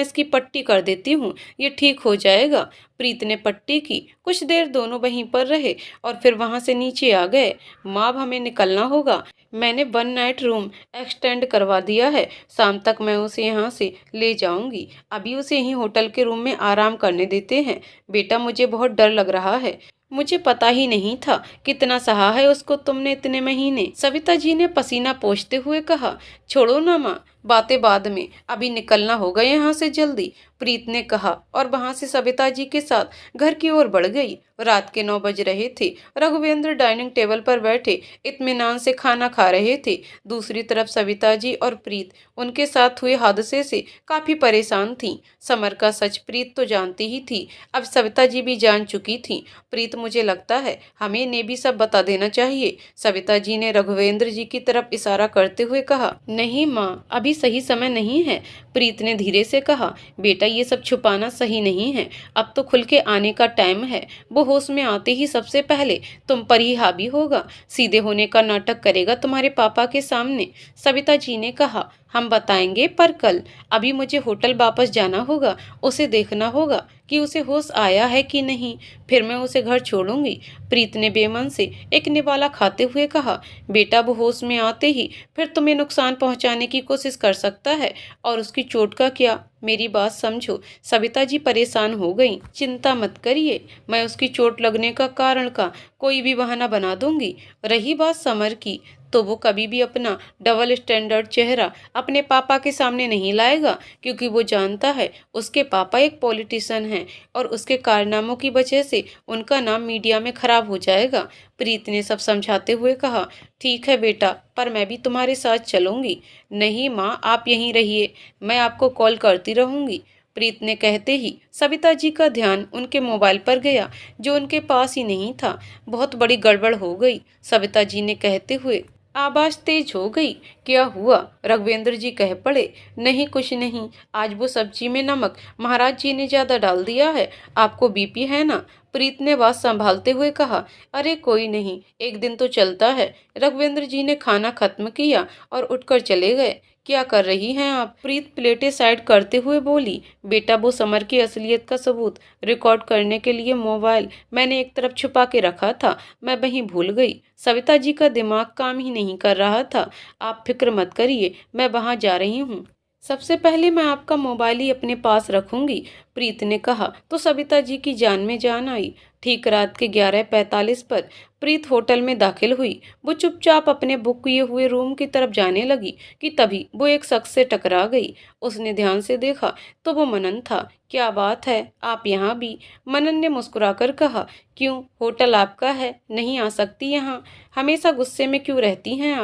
इसकी पट्टी कर देती हूँ, ये ठीक हो जाएगा। प्रीत ने पट्टी की। कुछ देर दोनों वहीं पर रहे और फिर वहां से नीचे आ गए। माँ, अब हमें निकलना होगा, मैंने 1 नाइट रूम एक्सटेंड करवा दिया है, शाम तक मैं उसे यहाँ से ले जाऊंगी। अभी उसे यहीं होटल के रूम में आराम करने देते हैं। बेटा, मुझे बहुत डर लग रहा है, मुझे पता ही नहीं था कितना सहा है उसको तुमने इतने महीने, सविता जी ने पसीना पोंछते हुए कहा। छोड़ो ना माँ, बातें बाद में, अभी निकलना होगा यहाँ से जल्दी, प्रीत ने कहा और वहां से सविता जी के साथ घर की ओर बढ़ गई। रात के 9 बज रहे थे। रघुवेंद्र डाइनिंग टेबल पर बैठे इत्मीनान से खाना खा रहे थे। दूसरी तरफ सविता जी और प्रीत उनके साथ हुए हादसे से काफी परेशान थी। समर का सच प्रीत तो जानती ही थी, अब सविता जी भी जान चुकी थी। प्रीत, मुझे लगता है हमें इन्हें भी सब बता देना चाहिए, सविता जी ने रघुवेंद्र जी की तरफ इशारा करते हुए कहा। नहीं माँ, अभी सही समय नहीं है, प्रीत ने धीरे से कहा। बेटा, ये सब छुपाना सही नहीं है, अब तो खुल के आने का टाइम है। वो होश में आते ही सबसे पहले तुम पर ही हावी होगा, सीधे होने का नाटक करेगा तुम्हारे पापा के सामने, सविता जी ने कहा। हम बताएंगे पर कल। अभी मुझे होटल वापस जाना होगा, उसे देखना होगा कि उसे होश आया है कि नहीं, फिर मैं उसे घर छोड़ूंगी। प्रीत ने बेमन से एक निवाला खाते हुए कहा। बेटा, वो होश में आते ही फिर तुम्हें नुकसान पहुंचाने की कोशिश कर सकता है, और उसकी चोट का क्या? मेरी बात समझो। सविता जी परेशान हो गई। चिंता मत करिए, मैं उसकी चोट लगने का कारण का कोई भी बहाना बना दूंगी। रही बात समर की, तो वो कभी भी अपना डबल स्टैंडर्ड चेहरा अपने पापा के सामने नहीं लाएगा, क्योंकि वो जानता है उसके पापा एक पॉलिटिशियन हैं और उसके कारनामों की वजह से उनका नाम मीडिया में खराब हो जाएगा। प्रीत ने सब समझाते हुए कहा। ठीक है बेटा, पर मैं भी तुम्हारे साथ चलूंगी। नहीं माँ, आप यहीं रहिए, मैं आपको कॉल करती रहूंगी। प्रीत ने कहते ही सविता जी का ध्यान उनके मोबाइल पर गया, जो उनके पास ही नहीं था। बहुत बड़ी गड़बड़ हो गई, सविता जी ने कहते हुए आवाज तेज हो गई। क्या हुआ? रघुवेंद्र जी कह पड़े। नहीं कुछ नहीं, आज वो सब्जी में नमक महाराज जी ने ज्यादा डाल दिया है। आपको बीपी है ना? प्रीत ने बात संभालते हुए कहा। अरे कोई नहीं, एक दिन तो चलता है। रघुवेंद्र जी ने खाना खत्म किया और उठकर चले गए। क्या कर रही हैं आप? प्रीत प्लेटें साइड करते हुए बोली। बेटा, वो समर की असलियत का सबूत रिकॉर्ड करने के लिए मोबाइल मैंने एक तरफ छुपा के रखा था, मैं वहीं भूल गई। सविता जी का दिमाग काम ही नहीं कर रहा था। आप फिक्र मत करिए, मैं वहां जा रही हूँ। सबसे पहले मैं आपका मोबाइल ही अपने पास रखूंगी, प्रीत ने कहा तो सविता जी की जान में जान आई। ठीक रात के 11:45 पर प्रीत होटल में दाखिल हुई। वो चुपचाप अपने बुक किए हुए रूम की तरफ जाने लगी कि तभी वो एक शख्स से टकरा गई। उसने ध्यान से देखा तो वो मनन था। क्या बात है, आप यहाँ भी? मनन ने मुस्कुराकर कहा। क्यों, होटल आपका है, नहीं आ सकती यहाँ? हमेशा गुस्से में क्यों रहती हैं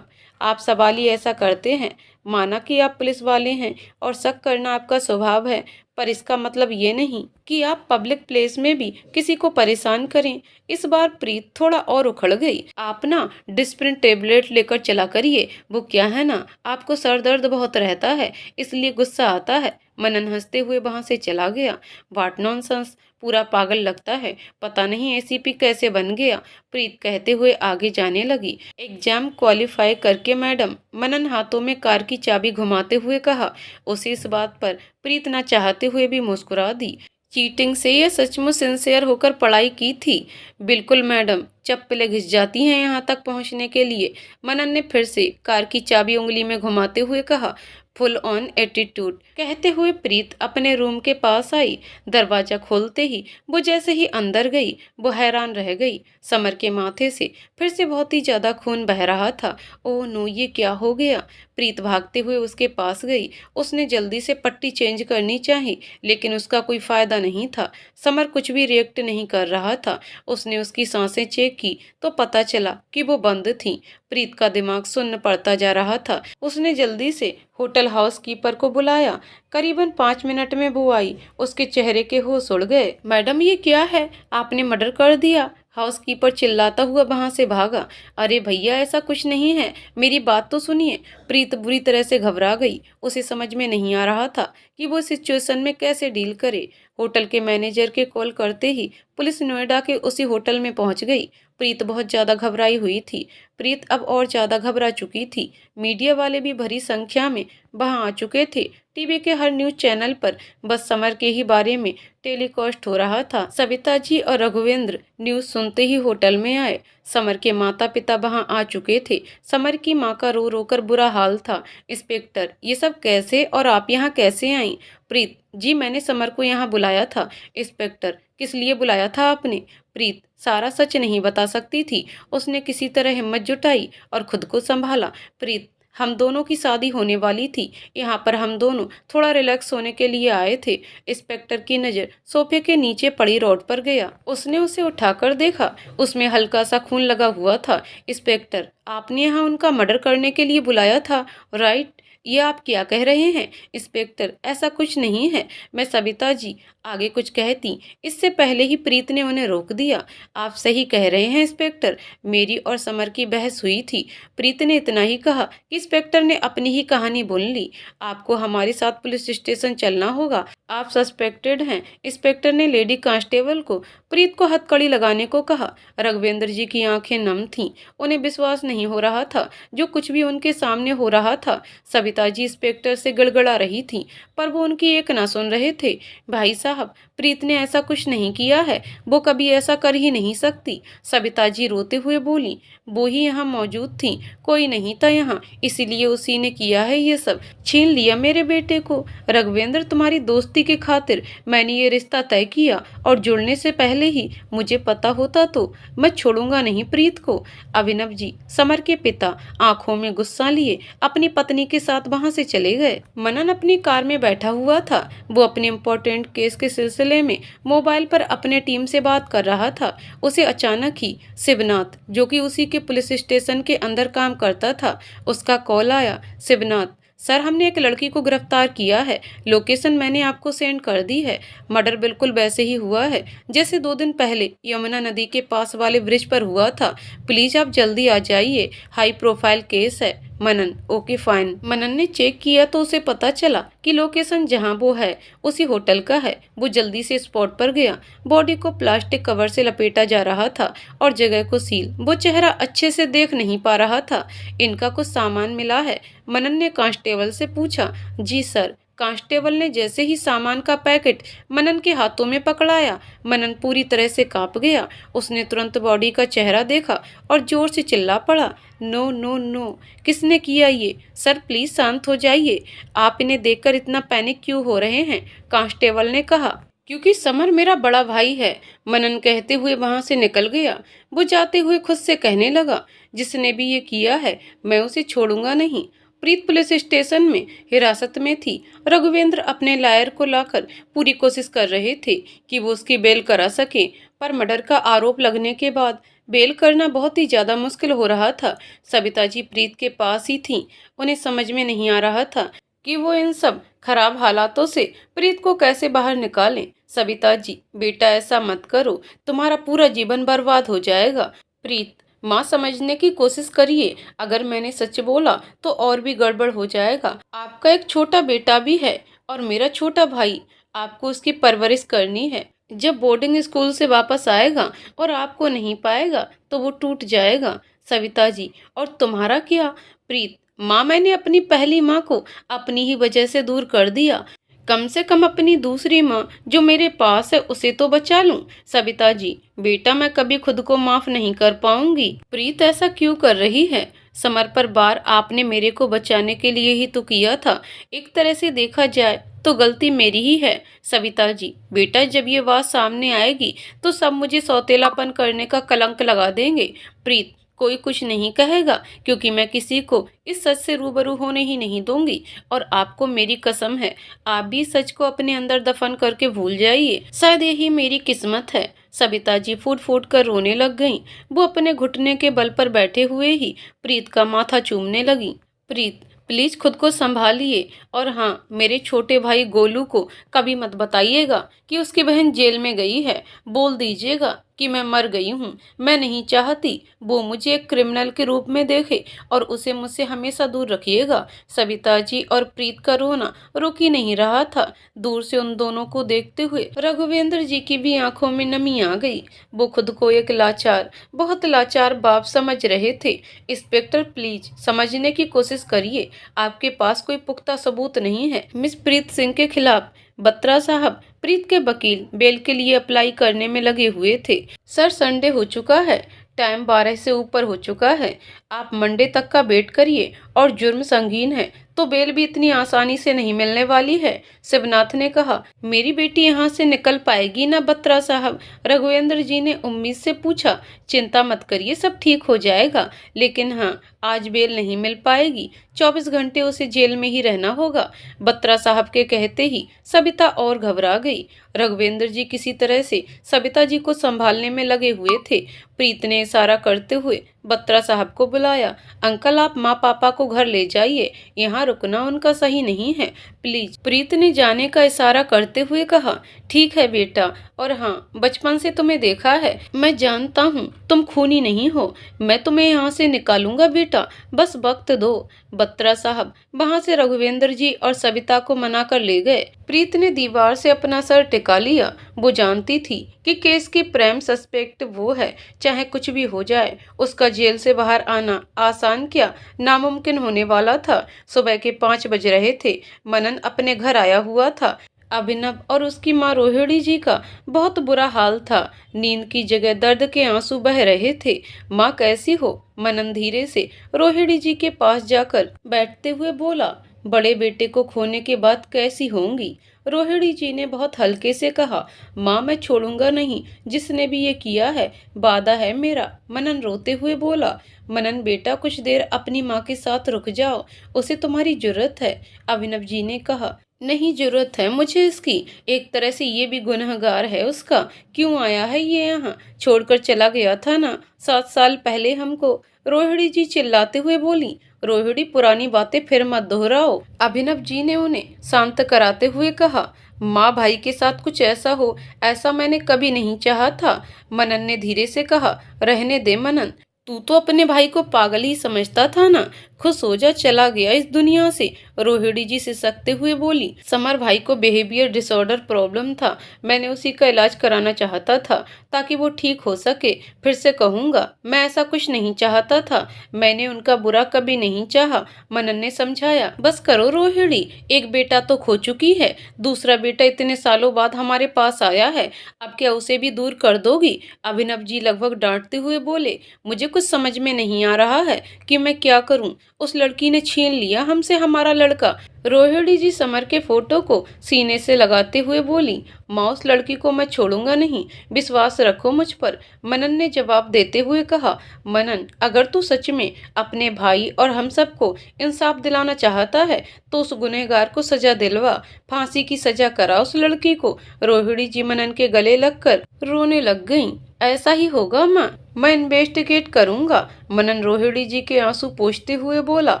आप सवाल ही ऐसा करते हैं। माना कि आप पुलिस वाले हैं और शक करना आपका स्वभाव है, पर इसका मतलब ये नहीं कि आप पब्लिक प्लेस में भी किसी को परेशान करें। इस बार प्रीत थोड़ा और उखड़ गई। आप ना डिस्प्रिन टेबलेट लेकर चला करिए। वो क्या है ना, आपको सर दर्द बहुत रहता है, इसलिए गुस्सा आता है। मनन हंसते हुए वहां से चला गया। व्हाट नॉनसेंस, पूरा पागल लगता है, पता नहीं एसीपी कैसे बन गया। प्रीत कहते हुए आगे जाने लगी। एग्जाम क्वालिफाई करके मैडम, मनन हाथों में कार की चाबी घुमाते हुए कहा। उसे इस बात पर प्रीत न चाहते हुए भी मुस्कुरा दी। चीटिंग से या सचमुच सिंसियर होकर पढ़ाई की थी? बिल्कुल मैडम, चप्पलें घिस जाती हैं यहाँ तक पहुँचने के लिए। मनन ने फिर से कार की चाबी उंगली में घुमाते हुए कहा। फुल ऑन एटीट्यूड, कहते हुए प्रीत अपने रूम के पास आई। दरवाजा खोलते ही वो जैसे ही अंदर गई, वो हैरान रह गई। समर के माथे से फिर से बहुत ही ज्यादा खून बह रहा था। ओह नो, ये क्या हो गया? प्रीत भागते हुए उसके पास गई। उसने जल्दी से पट्टी चेंज करनी चाहिए, लेकिन उसका कोई फायदा नहीं था। समर कुछ भी रिएक्ट नहीं कर रहा था। उसने उसकी सांसें चेक की तो पता चला कि वो बंद थीं। प्रीत का दिमाग सुन्न पड़ता जा रहा था। उसने जल्दी से होटल हाउस कीपर को बुलाया। करीबन 5 मिनट में वो आई। उसके चेहरे के होश उड़ गए। मैडम, ये क्या है? आपने मर्डर कर दिया? हाउसकीपर चिल्लाता हुआ वहां से भागा। अरे भैया, ऐसा कुछ नहीं है, मेरी बात तो सुनिए। प्रीत बुरी तरह से घबरा गई। उसे समझ में नहीं आ रहा था कि वो सिचुएशन में कैसे डील करे। होटल के मैनेजर के कॉल करते ही पुलिस नोएडा के उसी होटल में पहुंच गई। प्रीत बहुत ज्यादा घबराई हुई थी। प्रीत अब और ज्यादा घबरा चुकी थी। मीडिया वाले भी भरी संख्या में वहां आ चुके थे। टीवी के हर न्यूज चैनल पर बस समर के ही बारे में टेलीकास्ट हो रहा था। सविता जी और रघुवेंद्र न्यूज सुनते ही होटल में आए। समर के माता पिता वहां आ चुके थे। समर की माँ का रो रो कर बुरा हाल था। इंस्पेक्टर, ये सब कैसे, और आप यहाँ कैसे आई? प्रीत जी, मैंने समर को यहाँ बुलाया था। इंस्पेक्टर, किस लिए बुलाया था आपने? प्रीत सारा सच नहीं बता सकती थी। उसने किसी तरह हिम्मत जुटाई और खुद को संभाला। प्रीत, हम दोनों की शादी होने वाली थी, यहाँ पर हम दोनों थोड़ा रिलैक्स होने के लिए आए थे। इंस्पेक्टर की नज़र सोफे के नीचे पड़ी रॉड पर गया। उसने उसे उठाकर देखा, उसमें हल्का सा खून लगा हुआ था। इंस्पेक्टर, आपने यहाँ उनका मर्डर करने के लिए बुलाया था, राइट? ये आप क्या कह रहे हैं? इंस्पेक्टर, ऐसा कुछ नहीं है। मैं सविता जी आगे कुछ कहती, इससे पहले ही प्रीत ने उन्हें रोक दिया। आप सही कह रहे हैं इंस्पेक्टर, मेरी और समर की बहस हुई थी। प्रीत ने इतना ही कहा कि इंस्पेक्टर ने अपनी ही कहानी बोल ली। आपको हमारे साथ पुलिस स्टेशन चलना होगा, आप सस्पेक्टेड हैं। इंस्पेक्टर ने लेडी कांस्टेबल को प्रीत को हथकड़ी लगाने को कहा। रघुवेंद्र जी की आंखें नम थीं। उन्हें विश्वास नहीं हो रहा था जो कुछ भी उनके सामने हो रहा था। सविता सविता जी इंस्पेक्टर से गड़गड़ा रही थीं, पर वो उनकी एक ना सुन रहे थे। भाई साहब, प्रीत ने ऐसा कुछ नहीं किया है, वो कभी ऐसा कर ही नहीं सकती। सविता जी रोते हुए बोली, वो ही यहाँ मौजूद थी, कोई नहीं था यहाँ, इसीलिए उसी ने किया है ये सब, छीन लिया मेरे बेटे को। रघुवेंद्र, तुम्हारी दोस्ती की खातिर मैंने ये रिश्ता तय किया, और जुड़ने से पहले ही मुझे पता होता तो मैं छोड़ूंगा नहीं प्रीत को। अभिनव जी, समर के पिता आंखों में गुस्सा लिए अपनी पत्नी के साथ वहां से चले गए। मनन अपनी कार में बैठा हुआ था। वो अपने इम्पोर्टेंट केस के सिलसिले में मोबाइल पर अपने टीम से बात कर रहा था। उसे अचानक ही शिवनाथ, जो कि उसी के पुलिस स्टेशन के अंदर काम करता था, उसका कॉल आया। शिवनाथ, सर, हमने एक लड़की को गिरफ्तार किया है, लोकेशन मैंने आपको सेंड कर दी है। मर्डर बिल्कुल वैसे ही हुआ है जैसे 2 दिन पहले यमुना नदी के पास वाले ब्रिज पर हुआ था। प्लीज आप जल्दी आ जाइए, हाई प्रोफाइल केस है। मनन, ओके फाइन। मनन ने चेक किया तो उसे पता चला कि लोकेशन जहां वो है उसी होटल का है। वो जल्दी से स्पॉट पर गया। बॉडी को प्लास्टिक कवर से लपेटा जा रहा था और जगह को सील। वो चेहरा अच्छे से देख नहीं पा रहा था। इनका कुछ सामान मिला है? मनन ने कांस्टेबल से पूछा। जी सर। कांस्टेबल ने जैसे ही सामान का पैकेट मनन के हाथों में पकड़ाया, मनन पूरी तरह से कांप गया। उसने तुरंत बॉडी का चेहरा देखा और जोर से चिल्ला पड़ा, नो नो नो, किसने किया ये? सर प्लीज शांत हो जाइए, आप इन्हें देखकर इतना पैनिक क्यों हो रहे हैं? कांस्टेबल ने कहा। क्योंकि समर मेरा बड़ा भाई है, मनन कहते हुए वहां से निकल गया। वो जाते हुए खुद से कहने लगा, जिसने भी ये किया है मैं उसे छोड़ूंगा नहीं। प्रीत पुलिस स्टेशन में हिरासत में थी। रघुवेंद्र अपने लायर को लाकर पूरी कोशिश कर रहे थे कि वो उसकी बेल करा सके, पर मर्डर का आरोप लगने के बाद बेल करना बहुत ही ज्यादा मुश्किल हो रहा था। सविता जी प्रीत के पास ही थीं। उन्हें समझ में नहीं आ रहा था कि वो इन सब खराब हालातों से प्रीत को कैसे बाहर निकालें। सविता जी, बेटा ऐसा मत करो, तुम्हारा पूरा जीवन बर्बाद हो जाएगा। प्रीत, माँ समझने की कोशिश करिए, अगर मैंने सच बोला तो और भी गड़बड़ हो जाएगा। आपका एक छोटा बेटा भी है और मेरा छोटा भाई, आपको उसकी परवरिश करनी है। जब बोर्डिंग स्कूल से वापस आएगा और आपको नहीं पाएगा तो वो टूट जाएगा। सविता जी, और तुम्हारा क्या? प्रीत, माँ, मैंने अपनी पहली माँ को अपनी ही वजह से दूर कर दिया, कम से कम अपनी दूसरी माँ जो मेरे पास है उसे तो बचा लूं। सविता जी, बेटा, मैं कभी खुद को माफ नहीं कर पाऊंगी। प्रीत, ऐसा क्यों कर रही है? समर पर बार आपने मेरे को बचाने के लिए ही तो किया था। एक तरह से देखा जाए तो गलती मेरी ही है। सविता जी, बेटा, जब ये बात सामने आएगी तो सब मुझे सौतेलापन करने का कलंक लगा देंगे। प्रीत, कोई कुछ नहीं कहेगा, क्योंकि मैं किसी को इस सच से रूबरू होने ही नहीं दूंगी। और आपको मेरी कसम है, आप भी सच को अपने अंदर दफन करके भूल जाइए। शायद यही मेरी किस्मत है। सविता जी फूट फूट कर रोने लग गईं। वो अपने घुटने के बल पर बैठे हुए ही प्रीत का माथा चूमने लगी। प्रीत, प्लीज खुद को संभालिए, और हाँ, मेरे छोटे भाई गोलू को कभी मत बताइएगा कि उसकी बहन जेल में गई है। बोल दीजिएगा कि मैं मर गई हूँ। मैं नहीं चाहती वो मुझे एक क्रिमिनल के रूप में देखे, और उसे मुझसे हमेशा दूर रखिएगा। सविता जी और प्रीत का रोना रुक ही नहीं रहा था। दूर से उन दोनों को देखते हुए रघुवेंद्र जी की भी आंखों में नमी आ गई। वो खुद को एक लाचार, बहुत लाचार बाप समझ रहे थे। इंस्पेक्टर, प्लीज समझने की कोशिश करिए, आपके पास कोई पुख्ता सबूत नहीं है मिस प्रीत सिंह के खिलाफ। बत्रा साहब प्रीत के वकील बेल के लिए अप्लाई करने में लगे हुए थे। सर, संडे हो चुका है, टाइम 12 से ऊपर हो चुका है। आप मंडे तक का वेट करिए, और जुर्म संगीन है तो बेल भी इतनी आसानी से नहीं मिलने वाली है। शिवनाथ ने कहा। मेरी बेटी यहाँ से निकल पाएगी ना बत्रा साहब? रघुवेंद्र जी ने उम्मीद से पूछा। चिंता मत करिए, सब ठीक हो जाएगा, लेकिन हाँ, आज बेल नहीं मिल पाएगी। 24 घंटे उसे जेल में ही रहना होगा। बत्रा साहब के कहते ही सविता और घबरा गई। रघुवेंद्र जी किसी तरह से सविता जी को संभालने में लगे हुए थे। प्रीत ने इशारा करते हुए बत्रा साहब को बुलाया। अंकल, आप माँ पापा को घर ले जाइए, यहाँ रुकना उनका सही नहीं है, प्लीज। प्रीत ने जाने का इशारा करते हुए कहा। ठीक है बेटा, और हाँ, बचपन से तुम्हें देखा है, मैं जानता हूँ तुम खूनी नहीं हो। मैं तुम्हें यहाँ से निकालूंगा बेटा, बस वक्त दो। बत्रा साहब वहां से रघुवेंद्र जी और सविता को मना कर ले गए। प्रीत ने दीवार से अपना सर टिका लिया। वो जानती थी कि केस की प्राइम सस्पेक्ट वो है, चाहे कुछ भी हो जाए। उसका जेल से बाहर आना आसान क्या, नामुमकिन होने वाला था। सुबह के 5 बज रहे थे। मनन अपने घर आया हुआ था। अभिनव और उसकी माँ रोहिणी जी का बहुत बुरा हाल था। नींद की जगह दर्द के आंसू बह रहे थे। माँ कैसी हो? मनन धीरे से रोहिणी जी के पास जाकर बैठते हुए बोला। बड़े बेटे को खोने के बाद कैसी होंगी? रोहिणी जी ने बहुत हल्के से कहा। माँ मैं छोड़ूंगा नहीं, जिसने भी ये किया है, वादा है मेरा। मनन रोते हुए बोला। मनन बेटा कुछ देर अपनी माँ के साथ रुक जाओ, उसे तुम्हारी जरूरत है। अभिनव जी ने कहा। नहीं जरूरत है मुझे इसकी, एक तरह से ये भी गुनहगार है उसका। क्यों आया है ये यहाँ? छोड़कर चला गया था ना 7 साल पहले हमको। रोहिणी जी चिल्लाते हुए बोली। रोहिणी पुरानी बातें फिर मत दोहराओ। अभिनव जी ने उन्हें शांत कराते हुए कहा। माँ भाई के साथ कुछ ऐसा हो, ऐसा मैंने कभी नहीं चाहा था। मनन ने धीरे से कहा। रहने दे मनन, तू तो अपने भाई को पागल ही समझता था ना। खुश हो जा, चला गया इस दुनिया से। रोहिणी जी सिसकते हुए बोली। समर भाई को बिहेवियर डिसऑर्डर प्रॉब्लम था। मैंने उसी का इलाज कराना चाहता था ताकि वो ठीक हो सके। फिर से कहूंगा, मैं ऐसा कुछ नहीं चाहता था। मैंने उनका बुरा कभी नहीं चाहा। मनन ने समझाया। बस करो रोहिणी, एक बेटा तो खो चुकी है, दूसरा बेटा इतने सालों बाद हमारे पास आया है। अब क्या उसे भी दूर कर दोगी? अभिनव जी लगभग डांटते हुए बोले। मुझे कुछ समझ में नहीं आ रहा है कि मैं क्या करूं। उस लड़की ने छीन लिया हमसे हमारा लड़का। रोहिणी जी समर के फोटो को सीने से लगाते हुए बोली। माँ उस लड़की को मैं छोड़ूंगा नहीं, विश्वास रखो मुझ पर। मनन ने जवाब देते हुए कहा। मनन अगर तू सच में अपने भाई और हम सबको इंसाफ दिलाना चाहता है तो उस गुनहगार को सजा दिलवा, फांसी की सजा करा उस लड़की को। रोहिणी जी मनन के गले लगकर रोने लग गईं। ऐसा ही होगा माँ, मैं इन्वेस्टिगेट करूंगा। मनन रोहिणी जी के आंसू पोंछते हुए बोला।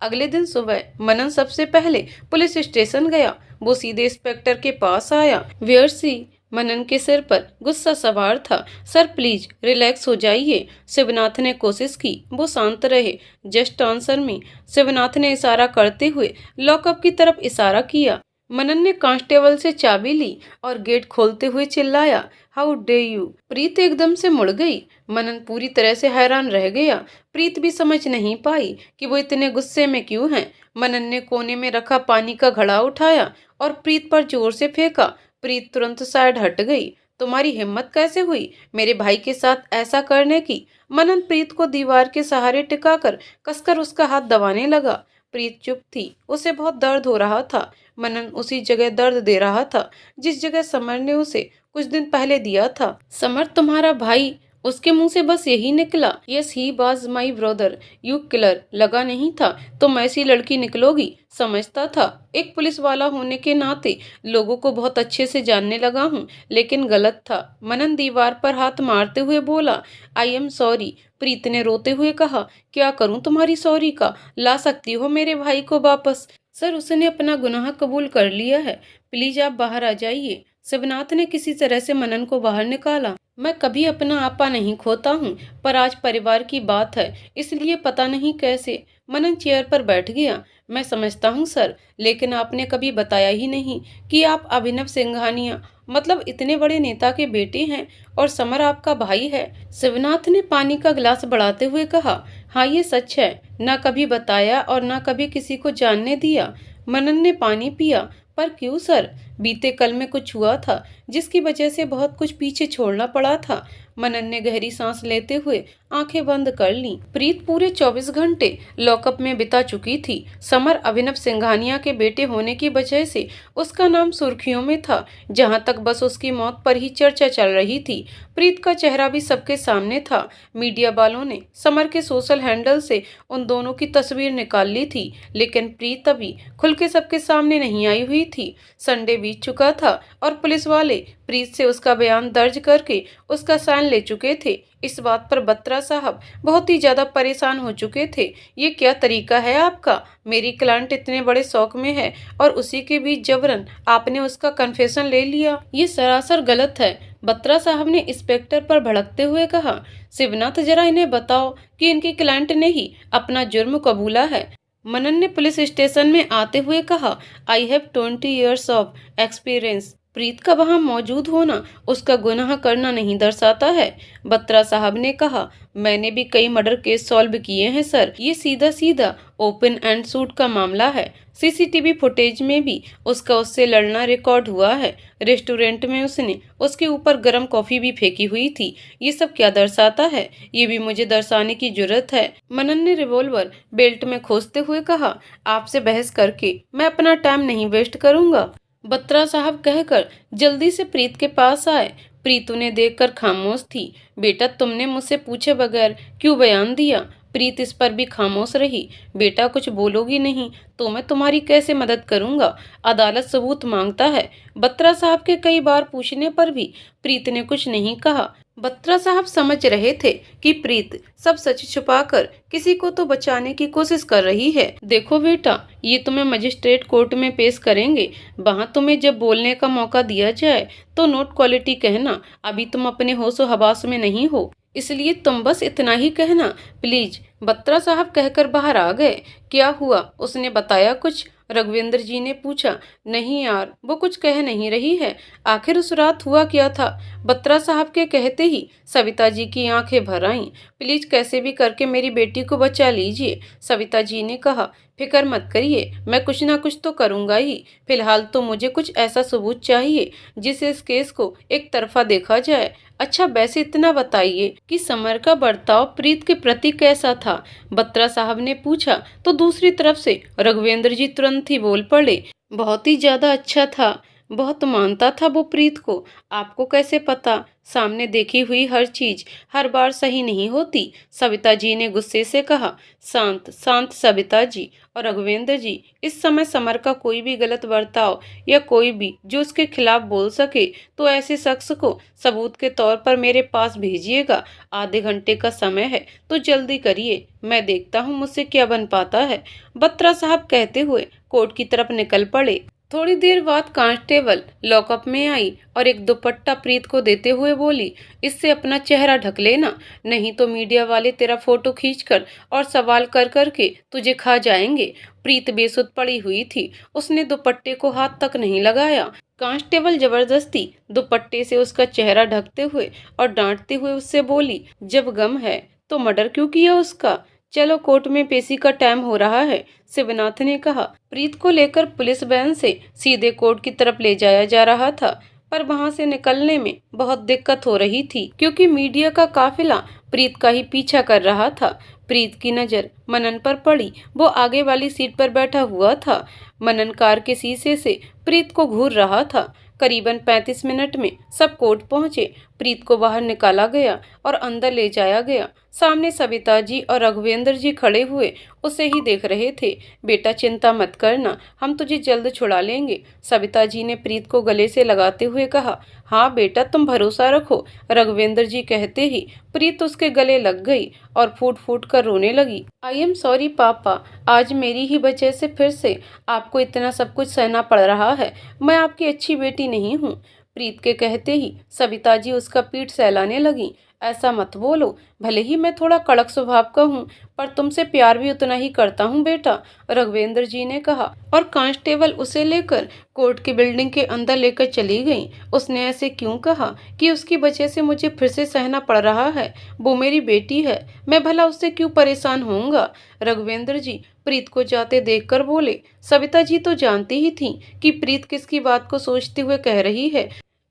अगले दिन सुबह मनन सबसे पहले पुलिस स्टेशन गया। वो सीधे इंस्पेक्टर के पास आया। वेयर सी? मनन के सिर पर गुस्सा सवार था। सर प्लीज रिलैक्स हो जाइए। शिवनाथ ने कोशिश की वो शांत रहे। Just answer me. शिवनाथ ने इशारा करते हुए लॉकअप की तरफ इशारा किया। मनन ने कांस्टेबल से चाबी ली और गेट खोलते हुए चिल्लाया। How day you? प्रीत एकदम से मुड़ गई। मनन पूरी तरह से हैरान रह गया। प्रीत भी समझ नहीं पाई कि वो इतने गुस्से में क्यों है। मनन ने कोने में रखा पानी का घड़ा उठाया और प्रीत पर जोर से फेंका। प्रीत तुरंत साइड हट गई। तुम्हारी हिम्मत कैसे हुई मेरे भाई के साथ ऐसा करने की? मनन प्रीत को दीवार के सहारे टिकाकर कसकर उसका हाथ दबाने लगा। प्रीत चुप थी, उसे बहुत दर्द हो रहा था। मनन उसी जगह दर्द दे रहा था जिस जगह समर ने उसे कुछ दिन पहले दिया था। समर तुम्हारा भाई? उसके मुंह से बस यही निकला। Yes he was my brother you killer. लगा नहीं था तुम ऐसी लड़की निकलोगी। समझता था एक पुलिस वाला होने के नाते लोगों को बहुत अच्छे से जानने लगा हूँ, लेकिन गलत था। मनन दीवार पर हाथ मारते हुए बोला। आई एम सॉरी। प्रीत ने रोते हुए कहा। क्या करूं तुम्हारी सॉरी का? ला सकती हो मेरे भाई को वापस? सर उसने अपना गुनाह कबूल कर लिया है, प्लीज आप बाहर आ जाइए। शिवनाथ ने किसी तरह से मनन को बाहर निकाला। मैं कभी अपना आपा नहीं खोता हूँ, पर आज परिवार की बात है इसलिए पता नहीं कैसे। मनन चेयर पर बैठ गया। मैं समझता हूँ सर, लेकिन आपने कभी बताया ही नहीं कि आप अभिनव सिंघानिया, मतलब इतने बड़े नेता के बेटे हैं और समर आपका भाई है। शिवनाथ ने पानी का गिलास बढ़ाते हुए कहा। हाँ ये सच है, ना कभी बताया और ना कभी किसी को जानने दिया। मनन ने पानी पिया। पर क्यों सर? बीते कल में कुछ हुआ था जिसकी वजह से बहुत कुछ पीछे छोड़ना पड़ा था। मनन ने गहरी सांस लेते हुए आंखें बंद कर लीं। प्रीत पूरे 24 घंटे लॉकअप में बिता चुकी थी। समर अभिनव सिंघानिया के बेटे होने की वजह से उसका नाम सुर्खियों में था। जहां तक बस उसकी मौत पर ही चर्चा चल रही थी। प्रीत का चेहरा भी सबके सामने था। मीडिया वालों ने समर के सोशल हैंडल से उन दोनों की तस्वीर निकाल ली थी, लेकिन प्रीत अभी खुल के सबके सामने नहीं आई हुई थी। संडे बीत चुका था और पुलिस वाले प्रीत से उसका बयान दर्ज करके उसका साइन ले चुके थे। इस बात पर बत्रा साहब बहुत ही ज्यादा परेशान हो चुके थे। ये क्या तरीका है आपका? मेरी क्लाइंट इतने बड़े शौक में है और उसी के बीच जबरन आपने उसका कन्फेशन ले लिया। ये सरासर गलत है। बत्रा साहब ने इंस्पेक्टर पर भड़कते हुए कहा। शिवनाथ जरा इन्हें बताओ कि इनकी क्लाइंट ने ही अपना जुर्म कबूला है। मनन ने पुलिस स्टेशन में आते हुए कहा। I have 20 years of experience. Preet का वहां मौजूद होना उसका गुनाह करना नहीं दर्शाता है। बत्रा साहब ने कहा, मैंने भी कई मर्डर केस सॉल्व किए हैं सर, ये सीधा सीधा ओपन एंड शूट का मामला है। सीसीटीवी फुटेज में भी उसका उससे लड़ना रिकॉर्ड हुआ है। रेस्टोरेंट में उसने उसके ऊपर गर्म कॉफी भी फेंकी हुई थी। ये सब क्या दर्शाता है? ये भी मुझे दर्शाने की जरूरत है। मनन ने रिवॉल्वर बेल्ट में खोसते हुए कहा, आपसे बहस करके मैं अपना टाइम नहीं वेस्ट करूंगा। बत्रा साहब कहकर जल्दी से प्रीत के पास आए। प्रीत उन्हें देखकर खामोश थी। बेटा, तुमने मुझसे पूछे बगैर क्यों बयान दिया? प्रीत इस पर भी खामोश रही। बेटा, कुछ बोलोगी नहीं तो मैं तुम्हारी कैसे मदद करूंगा? अदालत सबूत मांगता है। बत्रा साहब के कई बार पूछने पर भी प्रीत ने कुछ नहीं कहा। बत्रा साहब समझ रहे थे कि प्रीत सब सच छुपाकर किसी को तो बचाने की कोशिश कर रही है। देखो बेटा, ये तुम्हें मजिस्ट्रेट कोर्ट में पेश करेंगे। वहां तुम्हें जब बोलने का मौका दिया जाए तो नोट क्वालिटी कहना। अभी तुम अपने होशो हवास में नहीं हो, इसलिए तुम बस इतना ही कहना प्लीज। बत्रा साहब कहकर बाहर आ गए। क्या हुआ, उसने बताया कुछ? रघुवेंद्र जी ने पूछा। नहीं यार, वो कुछ कह नहीं रही है। आखिर उस रात हुआ क्या था? बत्रा साहब के कहते ही सविता जी की आंखें भर आईं। प्लीज कैसे भी करके मेरी बेटी को बचा लीजिए। सविता जी ने कहा, फिक्र मत करिए, मैं कुछ ना कुछ तो करूंगा ही। फिलहाल तो मुझे कुछ ऐसा सबूत चाहिए जिससे इस केस को एक तरफा देखा जाए। अच्छा, वैसे इतना बताइए कि समर का बर्ताव प्रीत के प्रति कैसा था? बत्रा साहब ने पूछा तो दूसरी तरफ से रघुवेंद्र जी तुरंत ही बोल पड़े, बहुत ही ज्यादा अच्छा था। बहुत मानता था वो प्रीत को। आपको कैसे पता? सामने देखी हुई हर चीज हर बार सही नहीं होती। सविता जी ने गुस्से से कहा। शांत शांत सविता जी और रघुवेंद्र जी, इस समय समर का कोई भी गलत बर्ताव या कोई भी जो उसके खिलाफ बोल सके तो ऐसे शख्स को सबूत के तौर पर मेरे पास भेजिएगा। आधे घंटे का समय है तो जल्दी करिए, मैं देखता हूँ मुझसे क्या बन पाता है। बत्रा साहब कहते हुए कोर्ट की तरफ निकल पड़े। थोड़ी देर बाद कांस्टेबल लॉकअप में आई और एक दुपट्टा प्रीत को देते हुए बोली, इससे अपना चेहरा ढक लेना, नहीं तो मीडिया वाले तेरा फोटो खींचकर और सवाल कर करके तुझे खा जाएंगे। प्रीत बेसुध पड़ी हुई थी, उसने दुपट्टे को हाथ तक नहीं लगाया। कांस्टेबल जबरदस्ती दुपट्टे से उसका चेहरा ढकते हुए और डांटते हुए उससे बोली, जब गम है तो मर्डर क्यों किया उसका? चलो, कोर्ट में पेशी का टाइम हो रहा है, शिवनाथ ने कहा। प्रीत को लेकर पुलिस वैन से सीधे कोर्ट की तरफ ले जाया जा रहा था, पर वहां से निकलने में बहुत दिक्कत हो रही थी क्योंकि मीडिया का काफिला प्रीत का ही पीछा कर रहा था। प्रीत की नजर मनन पर पड़ी। वो आगे वाली सीट पर बैठा हुआ था। मनन कार के शीशे से प्रीत को घूर रहा था। करीबन 35 मिनट में सब कोर्ट पहुंचे। प्रीत को बाहर निकाला गया और अंदर ले जाया गया। सामने सविता जी और रघुवेंद्र जी खड़े हुए उसे ही देख रहे थे। बेटा, चिंता मत करना, हम तुझे जल्द छुड़ा लेंगे, सविता जी ने प्रीत को गले से लगाते हुए कहा। हाँ बेटा, तुम भरोसा रखो, रघुवेंद्र जी कहते ही प्रीत उसके गले लग गई और फूट फूट कर रोने लगी। आई एम सॉरी पापा, आज मेरी ही वजह से फिर से आपको इतना सब कुछ सहना पड़ रहा है। मैं आपकी अच्छी बेटी नहीं हूँ। प्रीत के कहते ही सविता जी उसका पीठ सहलाने लगी। ऐसा मत बोलो, भले ही मैं थोड़ा कड़क स्वभाव का हूँ, पर तुमसे प्यार भी उतना ही करता हूँ बेटा, रघुवेंद्र जी ने कहा। और कांस्टेबल उसे लेकर कोर्ट की बिल्डिंग के अंदर लेकर चली गई। उसने ऐसे क्यों कहा कि उसकी वजह से मुझे फिर से सहना पड़ रहा है? वो मेरी बेटी है, मैं भला उससे क्यों परेशान होऊंगा? रघुवेंद्र जी प्रीत को जाते देखकर बोले। सविता जी तो जानती ही थी कि प्रीत किसकी बात को सोचते हुए कह रही है,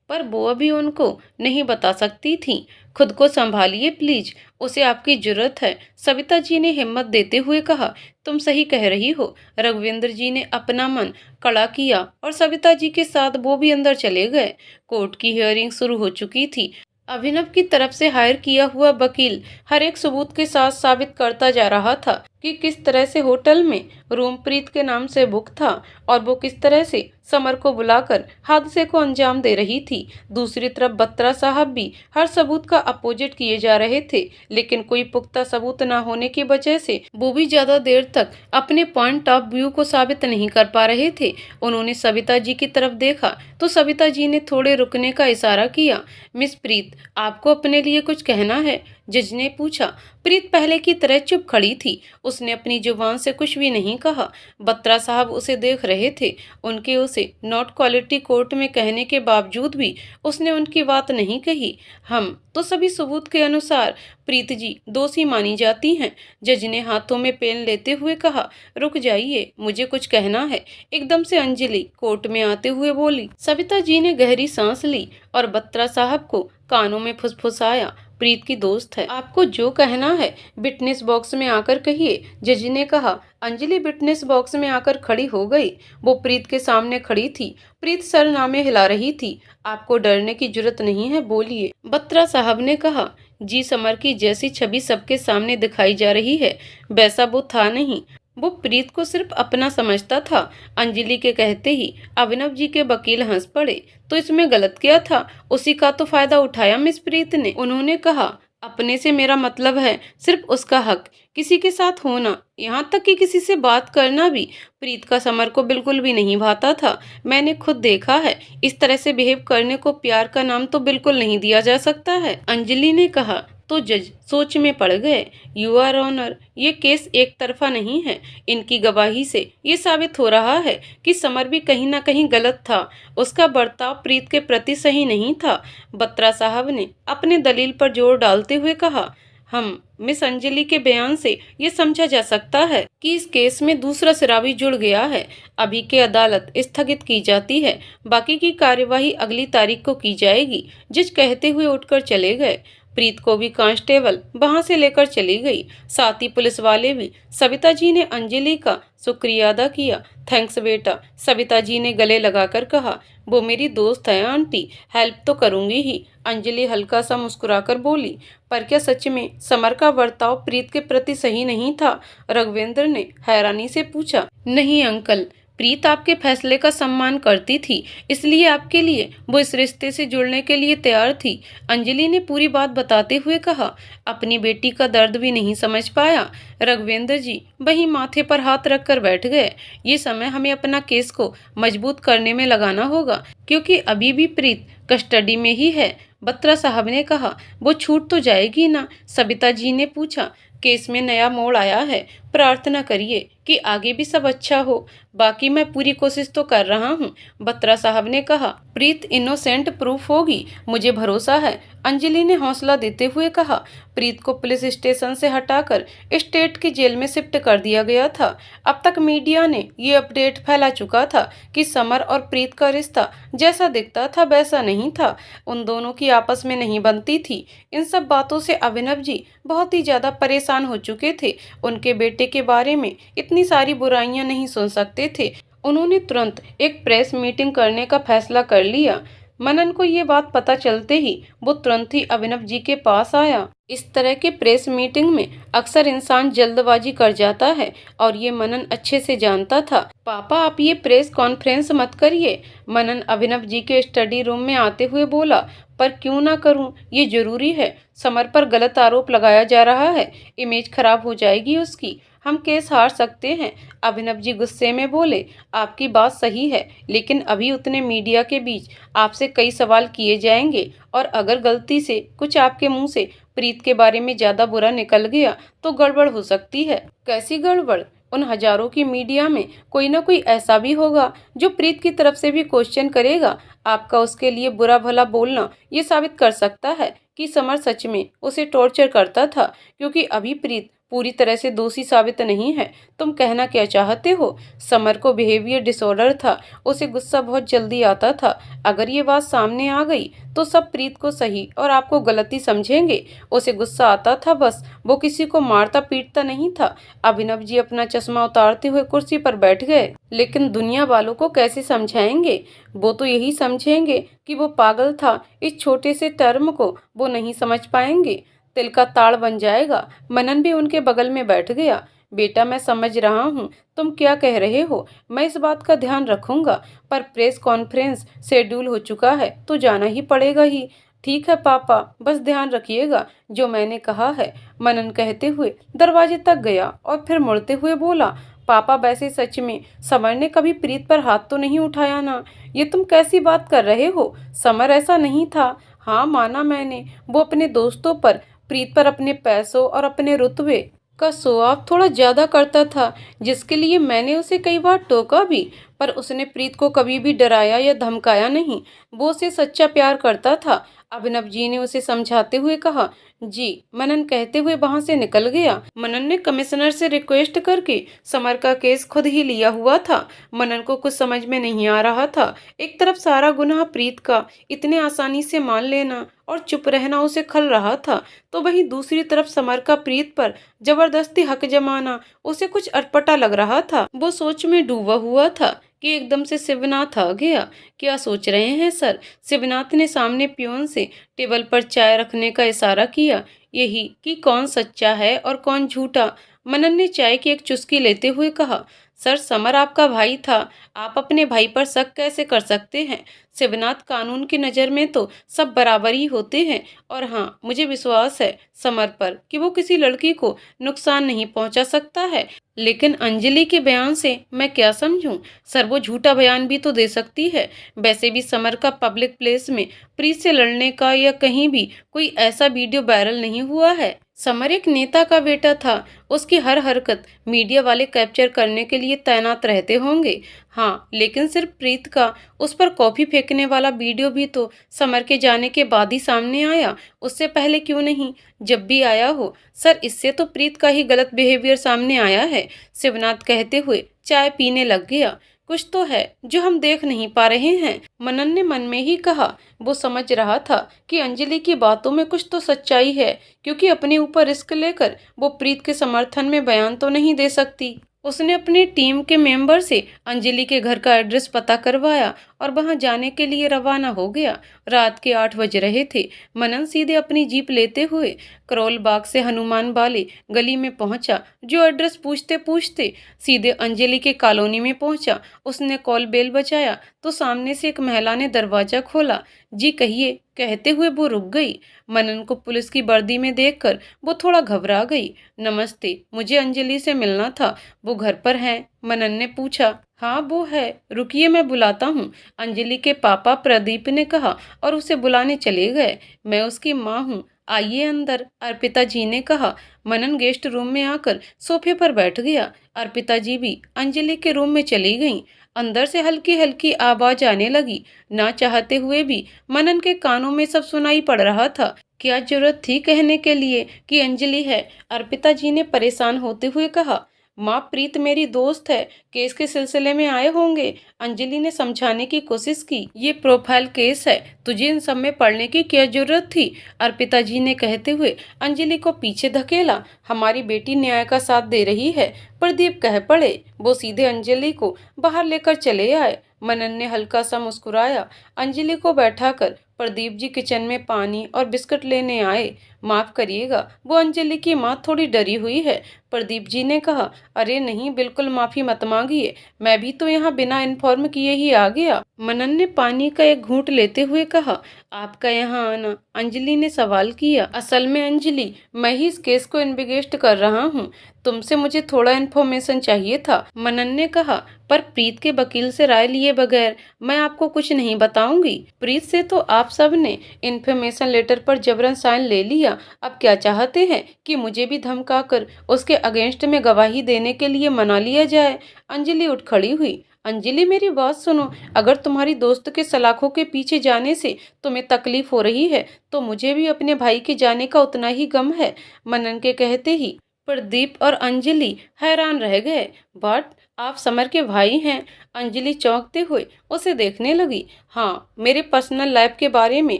पर वो अभी उनको नहीं बता सकती थी। खुद को संभालिए प्लीज, उसे आपकी जरूरत है, सविता जी ने हिम्मत देते हुए कहा। तुम सही कह रही हो, रघुवेंद्र जी ने अपना मन कड़ा किया और सविता जी के साथ वो भी अंदर चले गए। कोर्ट की हियरिंग शुरू हो चुकी थी। अभिनव की तरफ से हायर किया हुआ वकील हर एक सबूत के साथ साबित करता जा रहा था कि किस तरह से होटल में रूम प्रीत के नाम से बुक था और वो किस तरह से समर को बुलाकर हादसे को अंजाम दे रही थी। दूसरी तरफ बत्रा साहब भी हर सबूत का अपोजिट किए जा रहे थे, लेकिन कोई पुख्ता सबूत न होने की वजह से वो भी ज्यादा देर तक अपने पॉइंट ऑफ व्यू को साबित नहीं कर पा रहे थे। उन्होंने सविता जी की तरफ देखा तो सविता जी ने थोड़े रुकने का इशारा किया। मिस प्रीत, आपको अपने लिए कुछ कहना है? जज ने पूछा। प्रीत पहले की तरह चुप खड़ी थी। उसने अपनी जुबान से कुछ भी नहीं कहा। बत्रा साहब उसे देख रहे थे। उनके उसे नॉट क्वालिटी कोर्ट में कहने के बावजूद भी उसने उनकी बात नहीं कही। हम तो सभी सबूत के अनुसार प्रीत जी दोषी मानी जाती हैं। जज ने हाथों में पेन लेते हुए कहा। रुक जाइए, मुझे कुछ कहना है। एकदम से अंजलि कोर्ट में आते हुए बोली। सविता जी ने गहरी सांस ली और बत्रा साहब को कानों में फुसफुसाया। प्रीत की दोस्त है, आपको जो कहना है विटनेस बॉक्स में आकर कहिए। जज ने कहा। अंजलि विटनेस बॉक्स में आकर खड़ी हो गई। वो प्रीत के सामने खड़ी थी। प्रीत सरनामे हिला रही थी। आपको डरने की जरूरत नहीं है, बोलिए, बत्रा साहब ने कहा। जी, समर की जैसी छवि सबके सामने दिखाई जा रही है वैसा वो था नहीं। वो प्रीत को सिर्फ अपना समझता था। अंजलि के कहते ही अभिनव जी के वकील हंस पड़े। तो इसमें गलत क्या था? उसी का तो फायदा उठाया मिस प्रीत ने। उन्होंने कहा, अपने से मेरा मतलब है सिर्फ उसका हक, किसी के साथ होना, यहाँ तक कि किसी से बात करना भी प्रीत का समर को बिल्कुल भी नहीं भाता था। मैंने खुद देखा है। इस तरह से बिहेव करने को प्यार का नाम तो बिल्कुल नहीं दिया जा सकता है। अंजलि ने कहा। तो जज सोच में पड़ गए। यू आर ऑनर, ये केस एक तरफा नहीं है। इनकी गवाही से ये साबित हो रहा है कि समर भी कहीं ना कहीं गलत था। उसका बर्ताव प्रीत के प्रति सही नहीं था। बत्रा साहब ने अपने दलील पर जोर डालते हुए कहा। हम मिस अंजलि के बयान से ये समझा जा सकता है कि इस केस में दूसरा सिरा भी जुड़ गया है। अभी के अदालत स्थगित की जाती है। बाकी की कार्यवाही अगली तारीख को की जाएगी। जज कहते हुए उठकर चले गए। प्रीत को भी कांस्टेबल वहां से लेकर चली गई। साथ ही पुलिस वाले भी। सविता जी ने अंजलि का शुक्रिया अदा किया। थैंक्स बेटा, सविता जी ने गले लगाकर कहा। वो मेरी दोस्त है आंटी, हेल्प तो करूंगी ही। अंजलि हल्का सा मुस्कुराकर बोली। पर क्या सच में समर का बर्ताव प्रीत के प्रति सही नहीं था? रघुवेंद्र ने हैरानी से पूछा। नहीं अंकल, प्रीत आपके फैसले का सम्मान करती थी, इसलिए आपके लिए वो इस रिश्ते से जुड़ने के लिए तैयार थी। अंजलि ने पूरी बात बताते हुए कहा। अपनी बेटी का दर्द भी नहीं समझ पाया। रघुवेंद्र जी वहीं माथे पर हाथ रखकर बैठ गए। ये समय हमें अपना केस को मजबूत करने में लगाना होगा, क्योंकि अभी भी प्रीत कस्टडी में ही है। बत्रा साहब ने कहा। वो छूट तो जाएगी ना? सविता जी ने पूछा। केस में नया मोड़ आया है। प्रार्थना करिए कि आगे भी सब अच्छा हो। बाकी मैं पूरी कोशिश तो कर रहा हूँ, बत्रा साहब ने कहा। प्रीत इनोसेंट प्रूफ होगी, मुझे भरोसा है, अंजलि ने हौसला देते हुए कहा। प्रीत को पुलिस स्टेशन से हटाकर स्टेट की जेल में शिफ्ट कर दिया गया था। अब तक मीडिया ने ये अपडेट फैला चुका था कि समर और प्रीत का रिश्ता जैसा दिखता था वैसा नहीं था। उन दोनों की आपस में नहीं बनती थी। इन सब बातों से अभिनव जी बहुत ही ज्यादा परेशान हो चुके थे। उनके बेटे के बारे में इतनी सारी बुराइयां नहीं सुन सकते थे। उन्होंने तुरंत एक प्रेस मीटिंग करने का फैसला कर लिया। मनन को ये बात पता चलते ही वो तुरंत ही अभिनव जी के पास आया। इस तरह के प्रेस मीटिंग में अक्सर इंसान जल्दबाजी कर जाता है और ये मनन अच्छे से जानता था। पापा, आप ये प्रेस कॉन्फ्रेंस मत करिए, मनन अभिनव जी के स्टडी रूम में आते हुए बोला। पर क्यों ना करूं, ये जरूरी है। समर पर गलत आरोप लगाया जा रहा है, इमेज खराब हो जाएगी उसकी, हम केस हार सकते हैं। अभिनव जी गुस्से में बोले। आपकी बात सही है, लेकिन अभी उतने मीडिया के बीच आपसे कई सवाल किए जाएंगे और अगर गलती से कुछ आपके मुंह से प्रीत के बारे में ज्यादा बुरा निकल गया तो गड़बड़ हो सकती है। कैसी गड़बड़? उन हजारों की मीडिया में कोई ना कोई ऐसा भी होगा जो प्रीत की तरफ से भी क्वेश्चन करेगा। आपका उसके लिए बुरा भला बोलना ये साबित कर सकता है कि समर सच में उसे टॉर्चर करता था, क्योंकि अभी प्रीत पूरी तरह से दोषी साबित नहीं है। तुम कहना क्या चाहते हो? समर को बिहेवियर डिसऑर्डर था, उसे गुस्सा बहुत जल्दी आता था। अगर ये बात सामने आ गई तो सब प्रीत को सही और आपको गलती समझेंगे। उसे गुस्सा आता था बस, वो किसी को मारता पीटता नहीं था। अभिनव जी अपना चश्मा उतारते हुए कुर्सी पर बैठ गए। लेकिन दुनिया वालों को कैसे समझाएंगे? वो तो यही समझेंगे कि वो पागल था। इस छोटे से टर्म को वो नहीं समझ पाएंगे। तिल का ताड़ बन जाएगा। मनन भी उनके बगल में बैठ गया। बेटा, मैं समझ रहा हूँ तुम क्या कह रहे हो, मैं इस बात का ध्यान रखूंगा, पर प्रेस कॉन्फ्रेंस शेड्यूल हो चुका है तो जाना ही पड़ेगा ही। ठीक है पापा, बस ध्यान रखिएगा जो मैंने कहा है, मनन कहते हुए दरवाजे तक गया और फिर मुड़ते हुए बोला। पापा, वैसे सच में समर ने कभी प्रीत पर हाथ तो नहीं उठाया ना? ये तुम कैसी बात कर रहे हो? समर ऐसा नहीं था। हाँ, माना मैंने, वो अपने दोस्तों पर प्रीत पर अपने पैसों और अपने रुतबे का शो ऑफ थोड़ा ज्यादा करता था, जिसके लिए मैंने उसे कई बार टोका भी। पर उसने प्रीत को कभी भी डराया या धमकाया नहीं। वो उसे सच्चा प्यार करता था। अभिनव जी ने उसे समझाते हुए कहा। जी, मनन कहते हुए वहां से निकल गया। मनन ने कमिश्नर से रिक्वेस्ट करके समर का केस खुद ही लिया हुआ था। मनन को कुछ समझ में नहीं आ रहा था। एक तरफ सारा गुनाह प्रीत का इतने आसानी से मान लेना और चुप रहना उसे खल रहा था, तो वहीं दूसरी तरफ समर का प्रीत पर जबरदस्ती हक जमाना उसे कुछ अटपटा लग रहा था। वो सोच में डूबा हुआ था कि एकदम से शिवनाथ आ गया। क्या सोच रहे हैं सर? शिवनाथ ने सामने पियोन से टेबल पर चाय रखने का इशारा किया। यही कि कौन सच्चा है और कौन झूठा। मनन ने चाय की एक चुस्की लेते हुए कहा। सर, समर आपका भाई था। आप अपने भाई पर शक कैसे कर सकते हैं? शिवनाथ, कानून की नज़र में तो सब बराबर ही होते हैं। और हाँ, मुझे विश्वास है समर पर कि वो किसी लड़की को नुकसान नहीं पहुंचा सकता है। लेकिन अंजलि के बयान से मैं क्या समझूं? सर, वो झूठा बयान भी तो दे सकती है। वैसे भी समर का पब्लिक प्लेस में प्रीत से लड़ने का या कहीं भी कोई ऐसा वीडियो वायरल नहीं हुआ है। समर एक नेता का बेटा था। उसकी हर हरकत मीडिया वाले कैप्चर करने के लिए तैनात रहते होंगे। हाँ, लेकिन सिर्फ प्रीत का उस पर कॉफी फेंकने वाला वीडियो भी तो समर के जाने के बाद ही सामने आया। उससे पहले क्यों नहीं? जब भी आया हो सर, इससे तो प्रीत का ही गलत बिहेवियर सामने आया है। शिवनाथ कहते हुए चाय पीने लग गया। कुछ तो है जो हम देख नहीं पा रहे हैं, मनन ने मन में ही कहा। वो समझ रहा था कि अंजलि की बातों में कुछ तो सच्चाई है, क्योंकि अपने ऊपर रिस्क लेकर वो प्रीत के समर्थन में बयान तो नहीं दे सकती। उसने अपनी टीम के मेंबर से अंजलि के घर का एड्रेस पता करवाया और वहां जाने के लिए रवाना हो गया। रात के 8 बज रहे थे। मनन सीधे अपनी जीप लेते हुए करोल बाग से हनुमान वाली गली में पहुंचा, जो एड्रेस पूछते पूछते सीधे अंजलि के कॉलोनी में पहुंचा। उसने कॉल बेल बजाया तो सामने से एक महिला ने दरवाजा खोला। जी कहिए, कहते हुए वो रुक गई। मनन को पुलिस की वर्दी में देखकर वो थोड़ा घबरा गई। नमस्ते, मुझे अंजलि से मिलना था। वो घर पर हैं? मनन ने पूछा। हाँ, वो है, रुकिए मैं बुलाता हूँ, अंजलि के पापा प्रदीप ने कहा और उसे बुलाने चले गए। मैं उसकी माँ हूँ, आइए अंदर, अर्पिता जी ने कहा। मनन गेस्ट रूम में आकर सोफे पर बैठ गया। अर्पिता जी भी अंजलि के रूम में चली गईं। अंदर से हल्की हल्की आवाज आने लगी। ना चाहते हुए भी मनन के कानों में सब सुनाई पड़ रहा था। क्या जरूरत थी कहने के लिए कि अंजलि है? अर्पिता जी ने परेशान होते हुए कहा। माँ, प्रीत मेरी दोस्त है, केस के सिलसिले में आए होंगे। अंजलि ने समझाने की कोशिश की। ये प्रोफाइल केस है, तुझे इन सब में पढ़ने की क्या जरूरत थी? अर्पिता जी ने कहते हुए अंजलि को पीछे धकेला। हमारी बेटी न्याय का साथ दे रही है, प्रदीप कह पड़े। वो सीधे अंजलि को बाहर लेकर चले आए। मनन ने हल्का सा मुस्कुराया। अंजलि को बैठाकर प्रदीप जी किचन में पानी और बिस्कुट लेने आए। माफ करिएगा, वो अंजलि की माँ थोड़ी डरी हुई है। प्रदीप जी ने कहा। अरे नहीं, बिल्कुल माफी मत मांगिए, मैं भी तो यहाँ बिना इन्फॉर्म किए ही आ गया। मनन ने पानी का एक घूंट लेते हुए कहा। आपका यहाँ आना? अंजलि ने सवाल किया। असल में अंजलि, मैं ही इस केस को इन्वेस्टिगेट कर रहा हूँ। तुमसे मुझे थोड़ा इन्फॉर्मेशन चाहिए था, मनन ने कहा। पर प्रीत के वकील से राय लिए बगैर मैं आपको कुछ नहीं बताऊंगी। प्रीत से तो आप सब ने इन्फॉर्मेशन लेटर पर जबरन साइन ले लिया। अब क्या चाहते हैं कि मुझे भी धमकाकर उसके अगेंस्ट में गवाही देने के लिए मना लिया जाए? अंजलि उठ खड़ी हुई। अंजलि, मेरी बात सुनो। अगर तुम्हारी दोस्त के सलाखों के पीछे जाने से तुम्हें तकलीफ हो रही है तो मुझे भी अपने भाई के जाने का उतना ही गम है। मनन के कहते ही प्रदीप और अंजलि हैरान रह गए। बट आप समर के भाई हैं? अंजलि चौंकते हुए उसे देखने लगी। हाँ, मेरे पर्सनल लाइफ के बारे में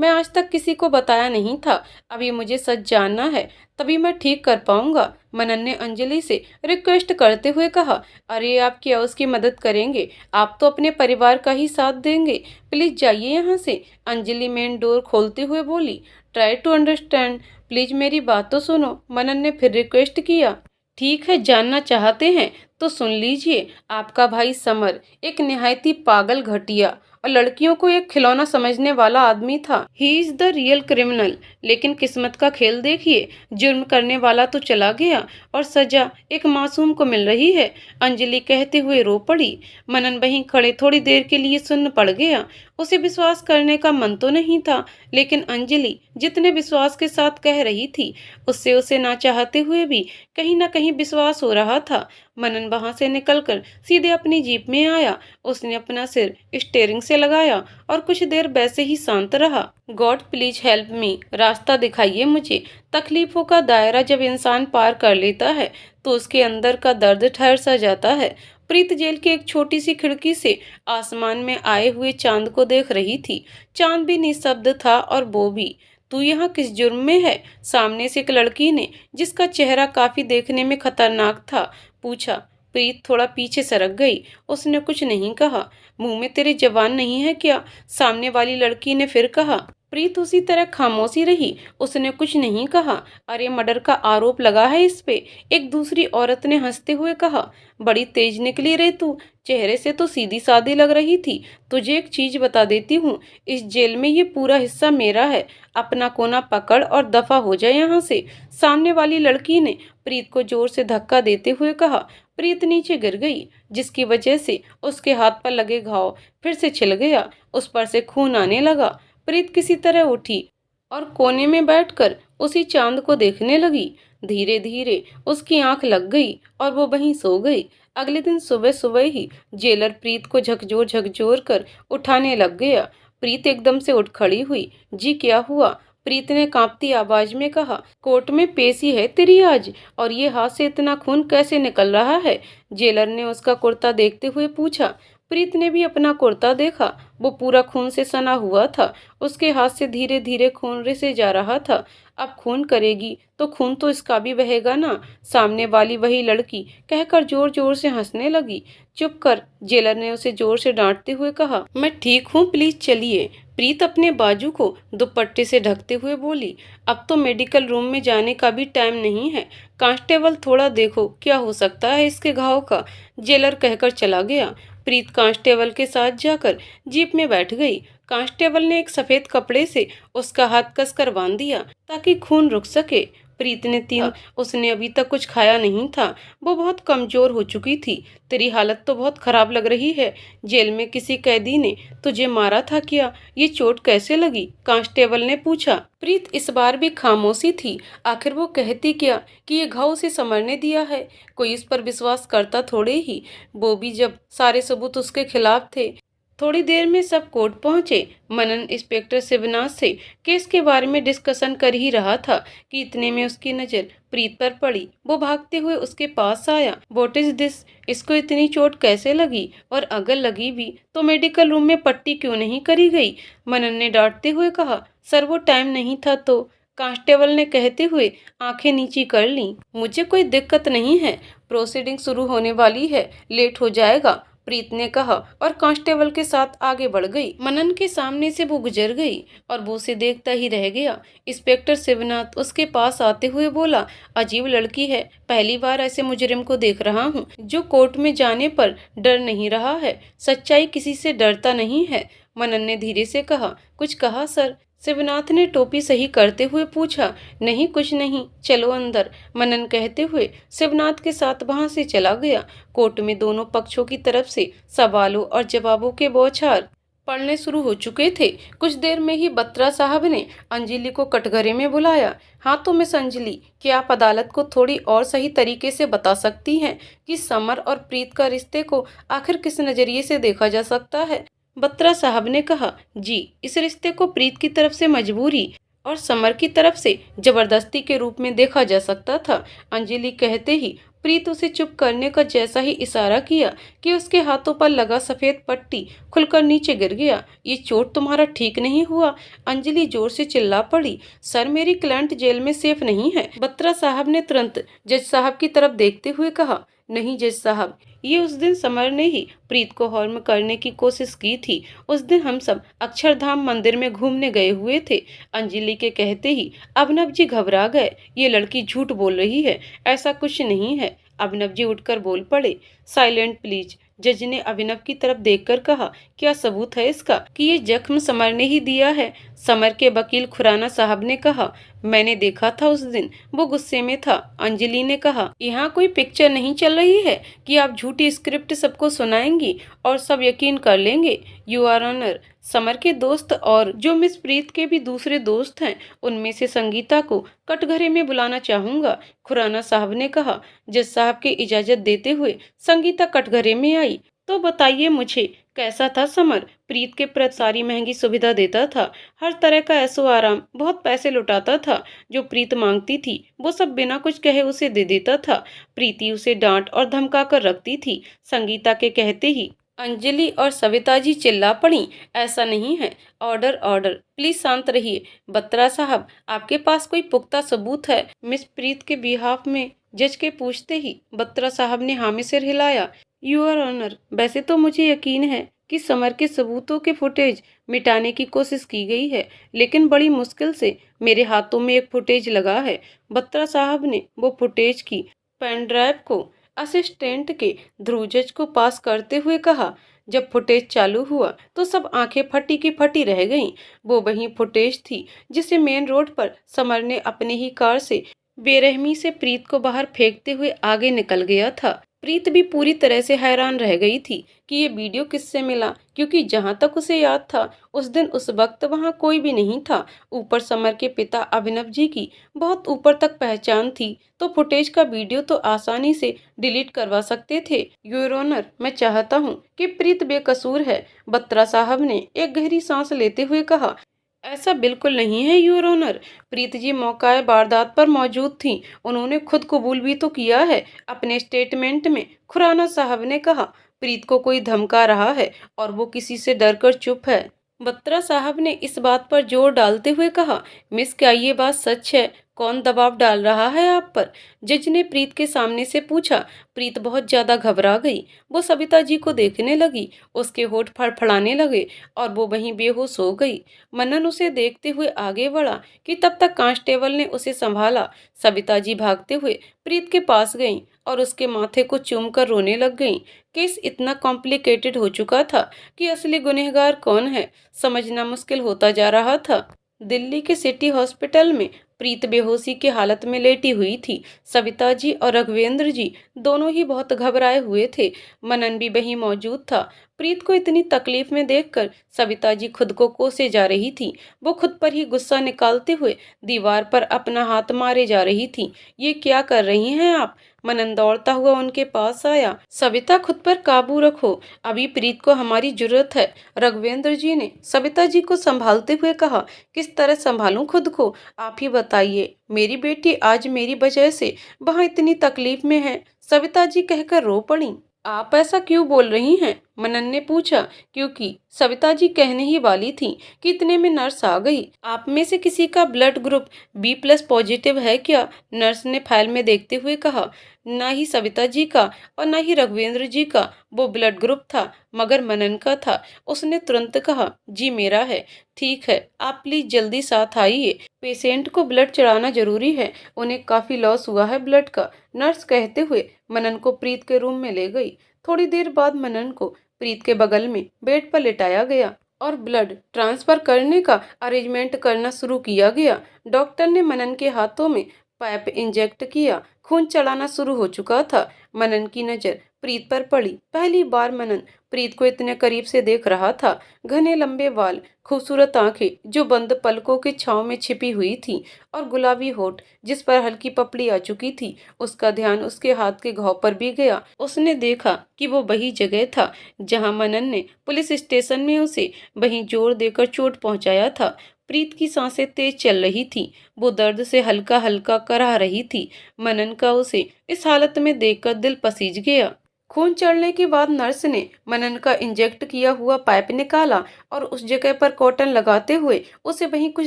मैं आज तक किसी को बताया नहीं था। अभी मुझे सच जानना है, तभी मैं ठीक कर पाऊंगा, मनन ने अंजलि से रिक्वेस्ट करते हुए कहा। अरे, आप क्या उसकी मदद करेंगे? आप तो अपने परिवार का ही साथ देंगे। प्लीज जाइए यहाँ से, अंजलि मेन डोर खोलते हुए बोली। ट्राई टू अंडरस्टैंड, प्लीज मेरी बात तो सुनो, मनन ने फिर रिक्वेस्ट किया। ठीक है, जानना चाहते हैं तो सुन लीजिए। आपका भाई समर एक निहायती पागल, घटिया और लड़कियों को एक खिलौना समझने वाला आदमी था। He is the real criminal. लेकिन किस्मत का खेल देखिए, जुर्म करने वाला तो चला गया और सजा एक मासूम को मिल रही है। अंजलि कहते हुए रो पड़ी। मनन वहीं खड़े थोड़ी देर के लिए सुन्न पड़ गया। उसे विश्वास करने का मन तो नहीं था, लेकिन अंजलि जितने विश्वास के साथ कह रही थी, उससे उसे ना चाहते हुए भी कहीं ना कहीं विश्वास हो रहा था। मनन वहां से निकलकर सीधे अपनी जीप में आया। उसने अपना सिर स्टेयरिंग से लगाया और कुछ देर वैसे ही शांत रहा। गॉड प्लीज हेल्प मी, रास्ता दिखाइए मुझे। तकलीफों का दायरा जब इंसान पार कर लेता है तो उसके अंदर का दर्द ठहर सा जाता है। प्रीत जेल की एक छोटी सी खिड़की से आसमान में आए हुए चांद को देख रही थी। चांद भी निशब्द था और वो भी। तू यहाँ किस जुर्म में है? सामने से एक लड़की ने, जिसका चेहरा काफी देखने में खतरनाक था, पूछा। प्रीत थोड़ा पीछे सरक गई। उसने कुछ नहीं कहा। मुंह में तेरे जबान नहीं है क्या? सामने वाली लड़की ने फिर कहा। प्रीत उसी तरह खामोशी रही। उसने कुछ नहीं कहा। अरे मर्डर का आरोप लगा है इस पे, एक दूसरी औरत ने हंसते हुए कहा। बड़ी तेज निकली रे तू, चेहरे से तो सीधी सादी लग रही थी। तुझे एक चीज बता देती हूँ, इस जेल में ये पूरा हिस्सा मेरा है। अपना कोना पकड़ और दफा हो जाए यहाँ से। सामने वाली लड़की ने प्रीत को जोर से धक्का देते हुए कहा। प्रीत नीचे गिर गई, जिसकी वजह से उसके हाथ पर लगे घाव फिर से छिल गया। उस पर से खून आने लगा। प्रीत किसी तरह उठी और कोने में बैठकर उसी चांद को देखने लगी। धीरे धीरे उसकी आंख लग गई और वो वहीं सो गई। अगले दिन सुबह सुबह ही जेलर प्रीत को झकझोर कर उठाने लग गया। प्रीत एकदम से उठ खड़ी हुई। जी क्या हुआ? प्रीत ने कांपती आवाज में कहा। कोर्ट में पेशी है तेरी आज, और ये हाथ से इतना खून कैसे निकल रहा है? जेलर ने उसका कुर्ता देखते हुए पूछा। प्रीत ने भी अपना कुर्ता देखा। वो पूरा खून से सना हुआ था। उसके हाथ से धीरे धीरे खून रिसे जा रहा था। अब खून करेगी तो खून तो इसका भी बहेगा ना। सामने वाली वही लड़की कहकर जोर जोर से हंसने लगी। चुप कर, जेलर ने उसे जोर से डांटते हुए कहा। मैं ठीक हूँ, प्लीज चलिए। प्रीत अपने बाजू को दुपट्टे से ढकते हुए बोली। अब तो मेडिकल रूम में जाने का भी टाइम नहीं है। कांस्टेबल थोड़ा देखो क्या हो सकता है इसके घाव का, जेलर कहकर चला गया। प्रीत कांस्टेबल के साथ जाकर जीप में बैठ गई। कांस्टेबल ने एक सफेद कपड़े से उसका हाथ कसकर बांध दिया ताकि खून रुक सके। प्रीत ने उसने अभी तक कुछ खाया नहीं था। वो बहुत कमजोर हो चुकी थी। तेरी हालत तो बहुत खराब लग रही है। जेल में किसी कैदी ने तुझे मारा था क्या? ये चोट कैसे लगी? कांस्टेबल ने पूछा। प्रीत इस बार भी खामोशी थी। आखिर वो कहती क्या कि ये घाव उसे संवरने दिया है? कोई इस पर विश्वास करता थोड़े ही, वो भी जब सारे सबूत उसके खिलाफ थे। थोड़ी देर में सब कोर्ट पहुंचे। मनन इंस्पेक्टर शिवनाथ से केस के बारे में डिस्कशन कर ही रहा था कि इतने में उसकी नजर प्रीत पर पड़ी। वो भागते हुए उसके पास आया। What is this? इसको इतनी चोट कैसे लगी? और अगर लगी भी तो मेडिकल रूम में पट्टी क्यों नहीं करी गई? मनन ने डांटते हुए कहा। सर वो टाइम नहीं था तो, कांस्टेबल ने कहते हुए आंखें नीची कर लीं। मुझे कोई दिक्कत नहीं है, प्रोसीडिंग शुरू होने वाली है, लेट हो जाएगा, प्रीत ने कहा और कांस्टेबल के साथ आगे बढ़ गई। मनन के सामने से वो गुजर गई और वो उसे देखता ही रह गया। इंस्पेक्टर शिवनाथ उसके पास आते हुए बोला। अजीब लड़की है, पहली बार ऐसे मुजरिम को देख रहा हूँ जो कोर्ट में जाने पर डर नहीं रहा है। सच्चाई किसी से डरता नहीं है, मनन ने धीरे से कहा। कुछ कहा सर? शिवनाथ ने टोपी सही करते हुए पूछा। नहीं कुछ नहीं, चलो अंदर, मनन कहते हुए शिवनाथ के साथ वहां से चला गया। कोर्ट में दोनों पक्षों की तरफ से सवालों और जवाबों के बौछार पड़ने शुरू हो चुके थे। कुछ देर में ही बत्रा साहब ने अंजलि को कटघरे में बुलाया। हाँ तो मिस अंजलि, क्या आप अदालत को थोड़ी और सही तरीके से बता सकती हैं कि समर और प्रीत का रिश्ते को आखिर किस नजरिए से देखा जा सकता है? बत्रा साहब ने कहा। जी, इस रिश्ते को प्रीत की तरफ से मजबूरी और समर की तरफ से जबरदस्ती के रूप में देखा जा सकता था। अंजलि कहते ही प्रीत उसे चुप करने का जैसा ही इशारा किया कि उसके हाथों पर लगा सफेद पट्टी खुलकर नीचे गिर गया। ये चोट तुम्हारा ठीक नहीं हुआ? अंजलि जोर से चिल्ला पड़ी। सर मेरी क्लाइंट जेल में सेफ नहीं है, बत्रा साहब ने तुरंत जज साहब की तरफ देखते हुए कहा। नहीं जज साहब, ये उस दिन समर ने ही प्रीत को हार्म करने की कोशिश की थी। उस दिन हम सब अक्षरधाम मंदिर में घूमने गए हुए थे। अंजलि के कहते ही अभिनव जी घबरा गए। ये लड़की झूठ बोल रही है, ऐसा कुछ नहीं है। अभिनव जी उठकर बोल पड़े। साइलेंट प्लीज, जज ने अभिनव की तरफ देखकर कहा, क्या सबूत है इसका कि ये जख्म समर ने ही दिया है? समर के वकील खुराना साहब ने कहा, मैंने देखा था उस दिन, वो गुस्से में था। अंजलि ने कहा, यहाँ कोई पिक्चर नहीं चल रही है कि आप झूठी स्क्रिप्ट सबको सुनाएंगी और सब यकीन कर लेंगे। यू आर ऑनर, समर के दोस्त और जो मिस प्रीत के भी दूसरे दोस्त हैं, उनमें से संगीता को कटघरे में बुलाना चाहूंगा, खुराना साहब ने कहा। जज साहब की इजाजत देते हुए संगीता कटघरे में आई। तो बताइए मुझे, कैसा था समर? प्रीत के प्रति सारी महंगी सुविधा देता था, हर तरह का ऐशो आराम, बहुत पैसे लुटाता था। जो प्रीत मांगती थी वो सब बिना कुछ कहे उसे दे देता था। प्रीति उसे डांट और धमका कर रखती थी। संगीता के कहते ही अंजलि और सविता जी चिल्ला पड़ी, ऐसा नहीं है। ऑर्डर ऑर्डर, प्लीज शांत रहिए। बत्रा साहब, आपके पास कोई पुख्ता सबूत है मिस प्रीत के बिहाफ में? जज के पूछते ही बत्रा साहब ने हामी सिर हिलाया। यूर ऑनर, वैसे तो मुझे यकीन है कि समर के सबूतों के फुटेज मिटाने की कोशिश की गई है, लेकिन बड़ी मुश्किल से मेरे हाथों में एक फुटेज लगा है। बत्रा साहब ने वो फुटेज की पेन ड्राइव को असिस्टेंट के ध्रुवजज को पास करते हुए कहा। जब फुटेज चालू हुआ तो सब आंखें फटी की फटी रह गईं। वो वही फुटेज थी जिसे मेन रोड पर समर ने अपने ही कार से बेरहमी से प्रीत को बाहर फेंकते हुए आगे निकल गया था। प्रीत भी पूरी तरह से हैरान रह गई थी कि ये वीडियो किससे मिला, क्योंकि जहां तक उसे याद था उस दिन उस वक्त वहां कोई भी नहीं था। ऊपर समर के पिता अभिनव जी की बहुत ऊपर तक पहचान थी, तो फुटेज का वीडियो तो आसानी से डिलीट करवा सकते थे। योर ऑनर, मैं चाहता हूँ कि प्रीत बेकसूर है। बत्रा साहब ने एक गहरी सांस लेते हुए कहा। ऐसा बिल्कुल नहीं है योर ऑनर, प्रीत जी मौकाए वारदात पर मौजूद थी। उन्होंने खुद कबूल भी तो किया है अपने स्टेटमेंट में, खुराना साहब ने कहा। प्रीत को कोई धमका रहा है और वो किसी से डरकर चुप है। बत्रा साहब ने इस बात पर जोर डालते हुए कहा, मिस, क्या ये बात सच है? कौन दबाव डाल रहा है आप पर? जज ने प्रीत के सामने से पूछा। प्रीत बहुत ज्यादा घबरा गई। वो सविता जी को देखने लगी, उसके होठ फड़फड़ाने लगे और वो वहीं बेहोश हो गई। मनन उसे देखते हुए आगे बढ़ा कि तब तक कांस्टेबल ने उसे संभाला। सविता जी भागते हुए प्रीत के पास गईं और उसके माथे को चूमकर रोने लग गईं। केस इतना कॉम्प्लिकेटेड हो चुका था कि असली गुनहगार कौन है समझना मुश्किल होता जा रहा था। दिल्ली के सिटी हॉस्पिटल में प्रीत बेहोशी की हालत में लेटी हुई थी। सविता जी और रघुवेंद्र जी दोनों ही बहुत घबराए हुए थे। मनन भी वहीं मौजूद था। प्रीत को इतनी तकलीफ में देखकर सविता जी खुद को कोसे जा रही थी। वो खुद पर ही गुस्सा निकालते हुए दीवार पर अपना हाथ मारे जा रही थी। ये क्या कर रही हैं आप? मनन दौड़ता हुआ उनके पास आया। सविता, खुद पर काबू रखो, अभी प्रीत को हमारी जरूरत है। रघुवेंद्र जी ने सविता जी को संभालते हुए कहा। किस तरह संभालूं खुद को, आप ही बताइए। मेरी बेटी आज मेरी वजह से वहाँ इतनी तकलीफ में है, सविता जी कहकर रो पड़ी। आप ऐसा क्यों बोल रही हैं? मनन ने पूछा। क्योंकि सविता जी कहने ही वाली थी कि इतने में नर्स आ गई। आप में से किसी का ब्लड ग्रुप B+ पॉजिटिव है क्या? नर्स ने फाइल में देखते हुए कहा। ना ही सविता जी का और ना ही रघुवेंद्र जी का वो ब्लड ग्रुप था, मगर मनन का था। उसने तुरंत कहा, जी मेरा है। ठीक है, आप प्लीज जल्दी साथ आइए, पेशेंट को ब्लड चढ़ाना जरूरी है, उन्हें काफी लॉस हुआ है ब्लड का। नर्स कहते हुए मनन को प्रीत के रूम में ले गई। थोड़ी देर बाद मनन को प्रीत के बगल में बेड पर लिटाया गया और ब्लड ट्रांसफर करने का अरेंजमेंट करना शुरू किया गया। डॉक्टर ने मनन के हाथों में पाइप इंजेक्ट किया। खून चढ़ाना शुरू हो चुका था। मनन की नजर प्रीत पर पड़ी। पहली बार मनन प्रीत को इतने करीब से देख रहा था। घने लंबे बाल, खूबसूरत आंखें जो बंद पलकों की छांव में छिपी हुई थी और गुलाबी होठ जिस पर हल्की पपड़ी आ चुकी थी। उसका ध्यान उसके हाथ के घाव पर भी गया। उसने देखा कि वो वही जगह था जहां मनन ने पुलिस स्टेशन में उसे वहीं जोर देकर चोट पहुंचाया था। प्रीत की सांसें तेज चल रही थी। वो दर्द से हल्का हल्का कराह रही थी। मनन का उसे इस हालत में देखकर दिल पसीज गया। खून चढ़ने के बाद नर्स ने मनन का इंजेक्ट किया हुआ पाइप निकाला और उस जगह पर कॉटन लगाते हुए उसे वहीं कुछ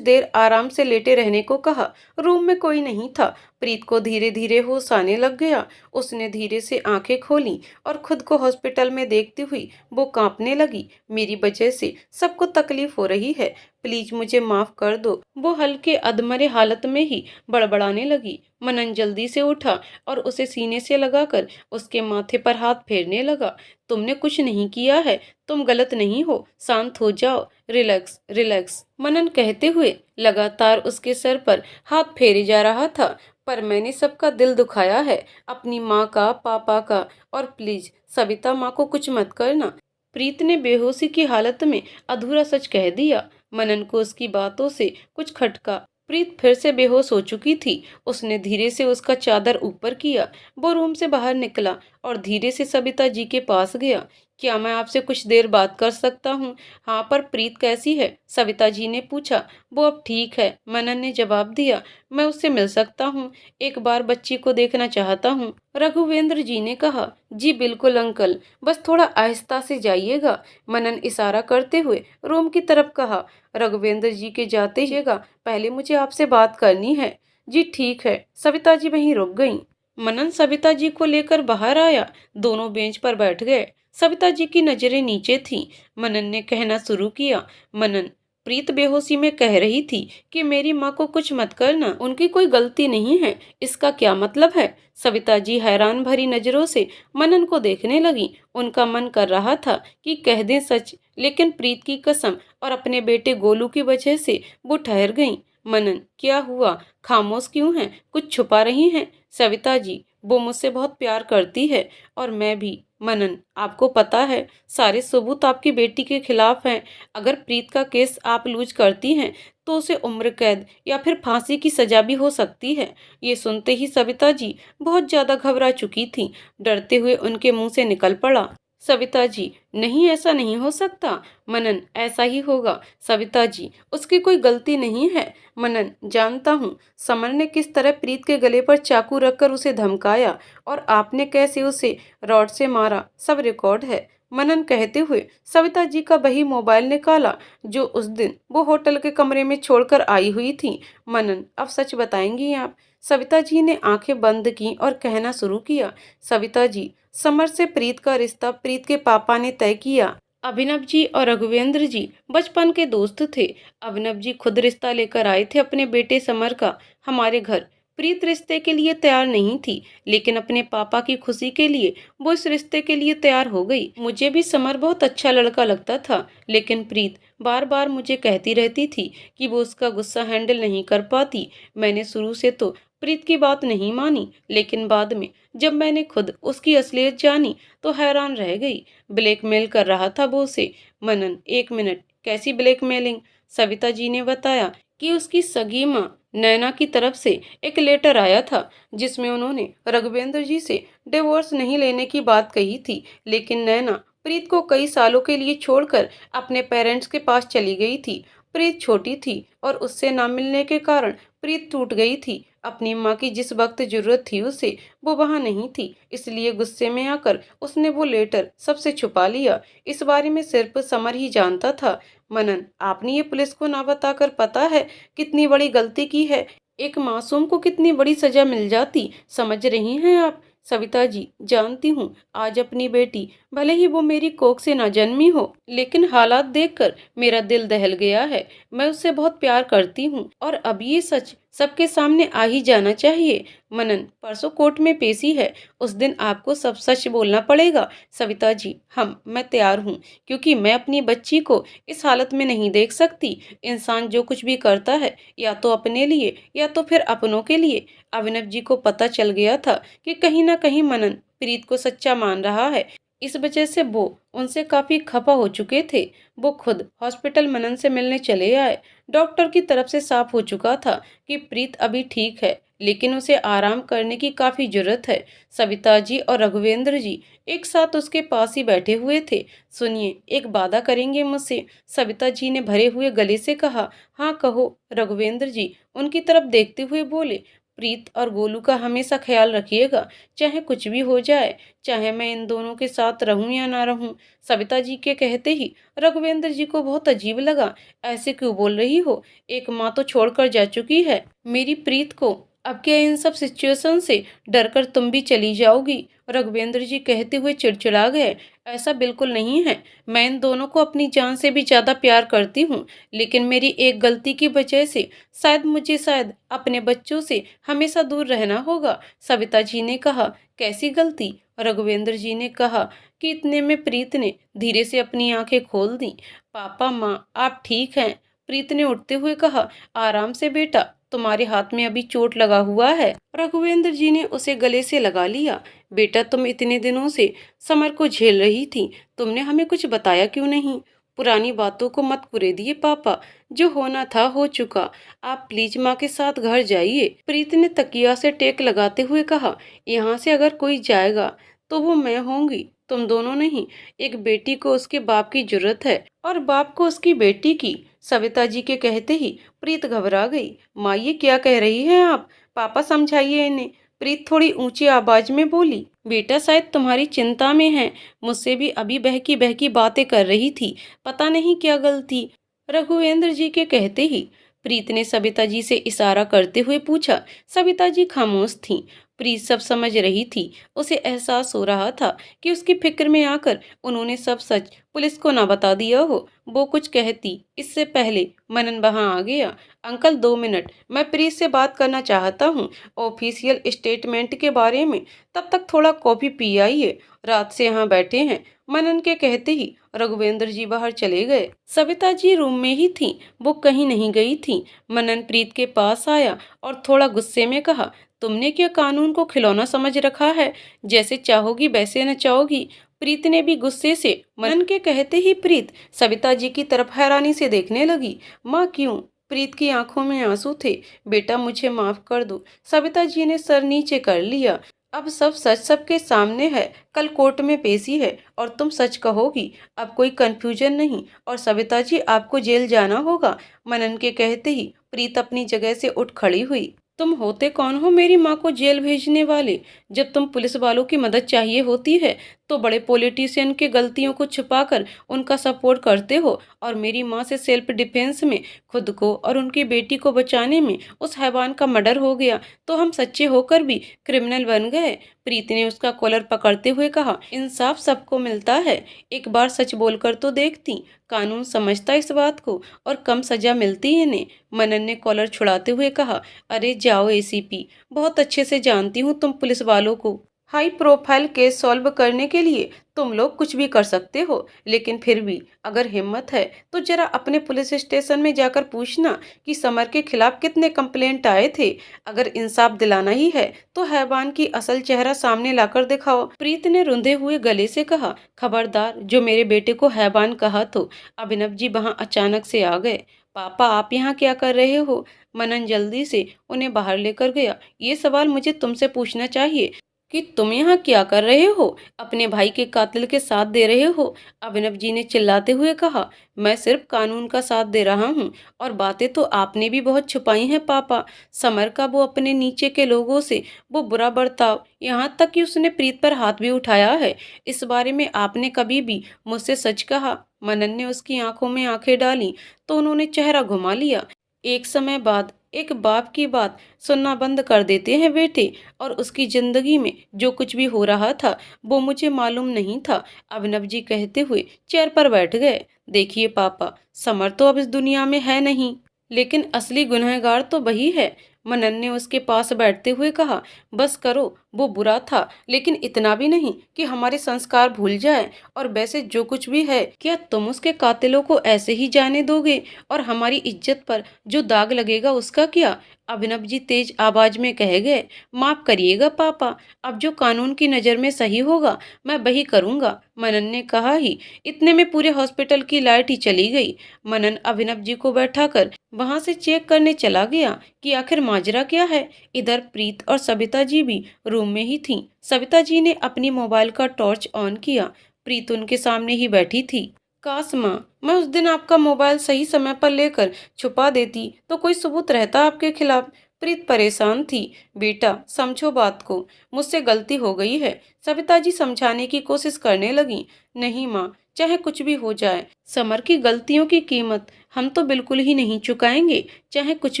देर आराम से लेटे रहने को कहा। रूम में कोई नहीं था। प्रीत को धीरे धीरे होश आने लग गया। उसने धीरे से आंखें खोली और खुद को हॉस्पिटल में देखती हुई वो कांपने लगी। मेरी वजह से सबको तकलीफ हो रही है, प्लीज मुझे माफ कर दो, वो हल्के अधमरे हालत में ही बड़बड़ाने लगी। मनन जल्दी से उठा और उसे सीने से लगाकर उसके माथे पर हाथ फेरने लगा। तुमने कुछ नहीं किया है, तुम गलत नहीं हो, शांत हो जाओ, रिलैक्स रिलैक्स, मनन कहते हुए लगातार उसके सर पर हाथ फेरे जा रहा था। पर मैंने सबका दिल दुखाया है, अपनी माँ का, पापा का, और प्लीज सविता माँ को कुछ मत करना। प्रीत ने बेहोशी की हालत में अधूरा सच कह दिया। मनन को उसकी बातों से कुछ खटका। प्रीत फिर से बेहोश हो चुकी थी। उसने धीरे से उसका चादर ऊपर किया। वो रूम से बाहर निकला और धीरे से सविता जी के पास गया। क्या मैं आपसे कुछ देर बात कर सकता हूँ? हाँ, पर प्रीत कैसी है? सविता जी ने पूछा। वो अब ठीक है, मनन ने जवाब दिया। मैं उससे मिल सकता हूँ, एक बार बच्ची को देखना चाहता हूँ, रघुवेंद्र जी ने कहा। जी बिल्कुल अंकल, बस थोड़ा आहिस्ता से जाइएगा, मनन इशारा करते हुए रूम की तरफ कहा। रघुवेंद्र जी के जाते ही पहले मुझे आपसे बात करनी है। जी ठीक है, सविता जी वहीं रुक गईं। मनन सविता जी को लेकर बाहर आया। दोनों बेंच पर बैठ गए। सविता जी की नजरें नीचे थीं। मनन ने कहना शुरू किया। मनन, प्रीत बेहोशी में कह रही थी कि मेरी माँ को कुछ मत करना, उनकी कोई गलती नहीं है, इसका क्या मतलब है? सविता जी हैरान भरी नजरों से मनन को देखने लगी। उनका मन कर रहा था कि कह दें सच, लेकिन प्रीत की कसम और अपने बेटे गोलू की वजह से वो ठहर गईं। मनन, क्या हुआ? खामोश क्यों हैं? कुछ छुपा रही हैं? सविता जी, वो मुझसे बहुत प्यार करती है और मैं भी। मनन, आपको पता है सारे सबूत आपकी बेटी के खिलाफ हैं। अगर प्रीत का केस आप लूज करती हैं तो उसे उम्र कैद या फिर फांसी की सजा भी हो सकती है। ये सुनते ही सविता जी बहुत ज्यादा घबरा चुकी थी। डरते हुए उनके मुंह से निकल पड़ा। सविता जी, नहीं, ऐसा नहीं हो सकता। मनन, ऐसा ही होगा सविता जी, उसकी कोई गलती नहीं है। मनन, जानता हूँ समर ने किस तरह प्रीत के गले पर चाकू रखकर उसे धमकाया और आपने कैसे उसे रॉड से मारा, सब रिकॉर्ड है। मनन कहते हुए सविता जी का वही मोबाइल निकाला जो उस दिन वो होटल के कमरे में छोड़कर आई हुई थी। मनन, अब सच बताएंगी आप? सविता जी ने आंखें बंद की और कहना शुरू किया। सविता जी, समर से प्रीत का रिश्ता प्रीत के पापा ने तय किया। अभिनव जी और रघुवेंद्र जी बचपन के दोस्त थे। अभिनव जी खुद रिश्ता लेकर आए थे अपने बेटे समर का हमारे घर। प्रीत रिश्ते के लिए तैयार नहीं थी, लेकिन अपने पापा की खुशी के लिए वो इस रिश्ते के लिए तैयार हो गई। मुझे भी समर बहुत अच्छा लड़का लगता था, लेकिन प्रीत बार बार मुझे कहती रहती थी कि वो उसका गुस्सा हैंडल नहीं कर पाती। मैंने शुरू से तो प्रीत की बात नहीं मानी, लेकिन बाद में जब मैंने खुद उसकी असलियत जानी तो हैरान रह गई। ब्लैकमेल कर रहा था वो उसे। मनन, एक मिनट, कैसी ब्लैकमेलिंग? सविता जी ने बताया कि उसकी सगी माँ नैना की तरफ से एक लेटर आया था जिसमें उन्होंने रघुवेंद्र जी से डिवोर्स नहीं लेने की बात कही थी, लेकिन नैना प्रीत को कई सालों के लिए छोड़कर अपने पेरेंट्स के पास चली गई थी। प्रीत छोटी थी और उससे ना मिलने के कारण प्रीत टूट गई थी। अपनी माँ की जिस वक्त जरूरत थी उसे, वो वहां नहीं थी, इसलिए गुस्से में आकर उसने वो लेटर सबसे छुपा लिया। इस बारे में सिर्फ समर ही जानता था। मनन, आपने ये पुलिस को ना बताकर पता है कितनी बड़ी गलती की है? एक मासूम को कितनी बड़ी सजा मिल जाती, समझ रही हैं आप? सविता जी, जानती हूँ आज अपनी बेटी, भले ही वो मेरी कोख से ना जन्मी हो, लेकिन हालात देखकर मेरा दिल दहल गया है। मैं उससे बहुत प्यार करती हूँ और अब ये सच सबके सामने आ ही जाना चाहिए। मनन, परसों कोर्ट में पेशी है, उस दिन आपको सब सच बोलना पड़ेगा। सविता जी, मैं तैयार हूँ, क्योंकि मैं अपनी बच्ची को इस हालत में नहीं देख सकती। इंसान जो कुछ भी करता है या तो अपने लिए या तो फिर अपनों के लिए। अभिनव जी को पता चल गया था कि कहीं ना कहीं मनन प्रीत को सच्चा मान रहा है। इस वजह से वो उनसे काफी खफा हो चुके थे। वो खुद हॉस्पिटल मनन से मिलने चले आए। डॉक्टर की तरफ से साफ हो चुका था कि प्रीत अभी ठीक है, लेकिन उसे आराम करने की काफी जरूरत है। सविता जी और रघुवेंद्र जी एक साथ उसके पास ही बैठे हुए थे। सुनिए, एक वादा करेंगे मुझसे? सविता जी ने भरे हुए गले से कहा। हाँ कहो, रघुवेंद्र जी उनकी तरफ देखते हुए बोले। प्रीत और गोलू का हमेशा ख्याल रखिएगा, चाहे कुछ भी हो जाए, चाहे मैं इन दोनों के साथ रहूं या ना रहूं। सविता जी के कहते ही रघुवेंद्र जी को बहुत अजीब लगा। ऐसे क्यों बोल रही हो? एक माँ तो छोड़कर जा चुकी है, मेरी प्रीत को अब क्या इन सब सिचुएशन से डरकर तुम भी चली जाओगी? रघुवेंद्र जी कहते हुए चिड़चिड़ा गए। ऐसा बिल्कुल नहीं है। मैं इन दोनों को अपनी जान से भी ज्यादा प्यार करती हूँ, लेकिन मेरी एक गलती की वजह से शायद अपने बच्चों से हमेशा दूर रहना होगा। सविता जी ने कहा। कैसी गलती? रघुवेंद्र जी ने कहा कि इतने में प्रीत ने धीरे से अपनी आंखें खोल दी। पापा, माँ, आप ठीक हैं? प्रीत ने उठते हुए कहा। आराम से बेटा, तुम्हारे हाथ में अभी चोट लगा हुआ है। रघुवेंद्र जी ने उसे गले से लगा लिया। बेटा, तुम इतने दिनों से समर को झेल रही थी, तुमने हमें कुछ बताया क्यों नहीं? पुरानी बातों को मत कुरेदिए पापा, जो होना था हो चुका। आप प्लीज माँ के साथ घर जाइए। प्रीत ने तकिया से टेक लगाते हुए कहा। यहाँ से अगर कोई जाएगा तो वो मैं होंगी, तुम दोनों नहीं। एक बेटी को उसके बाप की जरूरत है और बाप को उसकी बेटी की। सविता जी के कहते ही प्रीत घबरा गई। माँ, ये क्या कह रही हैं आप? पापा, समझाइए इन्हें। प्रीत थोड़ी ऊंची आवाज में बोली। बेटा, शायद तुम्हारी चिंता में है। मुझसे भी अभी बहकी बहकी बातें कर रही थी, पता नहीं क्या गलती। रघुवेंद्र जी के कहते ही प्रीत ने सविता जी से इशारा करते हुए पूछा। सविता जी खामोश थीं। प्रीत सब समझ रही थी। उसे एहसास हो रहा था कि उसकी फिक्र में आकर उन्होंने सब सच पुलिस को ना बता दिया हो। वो कुछ कहती इससे पहले मनन वहां आ गया। अंकल, 2 मिनट, मैं प्रीत से बात करना चाहता हूँ, ऑफिशियल स्टेटमेंट के बारे में। तब तक थोड़ा कॉफी पी आइए, रात से यहाँ बैठे हैं। मनन के कहते ही रघुवेंद्र जी बाहर चले गए। सविता जी रूम में ही थीं, वो कहीं नहीं गई थीं। मनन प्रीत के पास आया और थोड़ा गुस्से में कहा। तुमने क्या कानून को खिलौना समझ रखा है? जैसे चाहोगी वैसे नचाओगी। प्रीत ने भी गुस्से से मनन के कहते ही प्रीत सविता जी की तरफ हैरानी से देखने लगी। माँ, क्यों? प्रीत की आंखों में आंसू थे। बेटा, मुझे माफ कर दो। सविता जी ने सर नीचे कर लिया। अब सब सच सबके सामने है। कल कोर्ट में पेशी है और तुम सच कहोगी। अब कोई कंफ्यूजन नहीं। और सविता जी, आपको जेल जाना होगा। मनन के कहते ही प्रीत अपनी जगह से उठ खड़ी हुई। तुम होते कौन हो मेरी माँ को जेल भेजने वाले? जब तुम पुलिस वालों की मदद चाहिए होती है तो बड़े पॉलिटिशियन के गलतियों को छुपाकर उनका सपोर्ट करते हो, और मेरी माँ से सेल्फ डिफेंस में खुद को और उनकी बेटी को बचाने में उस हैवान का मर्डर हो गया तो हम सच्चे होकर भी क्रिमिनल बन गए। प्रीति ने उसका कॉलर पकड़ते हुए कहा। इंसाफ सबको मिलता है, एक बार सच बोलकर तो देखती। कानून समझता इस बात को और कम सजा मिलती है इन्हें। मनन ने कॉलर छुड़ाते हुए कहा। अरे जाओ एसीपी, बहुत अच्छे से जानती हूँ तुम पुलिस वालों को। हाई प्रोफाइल केस सॉल्व करने के लिए तुम लोग कुछ भी कर सकते हो, लेकिन फिर भी अगर हिम्मत है तो जरा अपने पुलिस स्टेशन में जाकर पूछना कि समर के खिलाफ कितने कंप्लेंट आए थे। अगर इंसाफ दिलाना ही है तो हैवान की असल चेहरा सामने लाकर दिखाओ। प्रीत ने रुंधे हुए गले से कहा। खबरदार, जो मेरे बेटे को हैवान कहा तो। अभिनव जी वहां अचानक से आ गए। पापा, आप यहाँ क्या कर रहे हो? मनन जल्दी से उन्हें बाहर लेकर गया। ये सवाल मुझे तुमसे पूछना चाहिए कि तुम यहाँ क्या कर रहे हो? अपने भाई के कातिल के साथ दे रहे हो? अभिनव जी ने चिल्लाते हुए कहा। मैं सिर्फ कानून का साथ दे रहा हूँ, और बातें तो आपने भी बहुत छुपाई हैं पापा। समर का वो अपने नीचे के लोगों से वो बुरा बर्ताव, यहाँ तक कि उसने प्रीत पर हाथ भी उठाया है, इस बारे में आपने कभी भी मुझसे सच कहा? मनन ने उसकी आंखों में आंखें डाली तो उन्होंने चेहरा घुमा लिया। एक समय बाद एक बाप की बात सुनना बंद कर देते हैं बेटे, और उसकी जिंदगी में जो कुछ भी हो रहा था वो मुझे मालूम नहीं था। अभिनव जी कहते हुए चेयर पर बैठ गए। देखिए पापा, समर तो अब इस दुनिया में है नहीं, लेकिन असली गुनहगार तो वही है। मनन ने उसके पास बैठते हुए कहा। बस करो, वो बुरा था लेकिन इतना भी नहीं कि हमारे संस्कार भूल जाए। और वैसे जो कुछ भी है, क्या तुम उसके कातिलों को ऐसे ही जाने दोगे? और हमारी इज्जत पर जो दाग लगेगा उसका क्या? अभिनव जी तेज आवाज में कह गए। माफ करिएगा पापा, अब जो कानून की नज़र में सही होगा मैं वही करूँगा। मनन ने कहा ही इतने में पूरे हॉस्पिटल की लाइट ही चली गई। मनन अभिनव जी को बैठाकर वहां से चेक करने चला गया कि आखिर माजरा क्या है। इधर प्रीत और सविता जी भी रूम में ही थीं। सविता जी ने अपनी मोबाइल का टॉर्च ऑन किया। प्रीत उनके सामने ही बैठी थी। काश माँ, मैं उस दिन आपका मोबाइल सही समय पर लेकर छुपा देती तो कोई सबूत रहता आपके खिलाफ। प्रीत परेशान थी। बेटा, समझो बात को, मुझसे गलती हो गई है। सविता जी समझाने की कोशिश करने लगी। नहीं माँ, चाहे कुछ भी हो जाए, समर की गलतियों की कीमत हम तो बिल्कुल ही नहीं चुकाएंगे, चाहे कुछ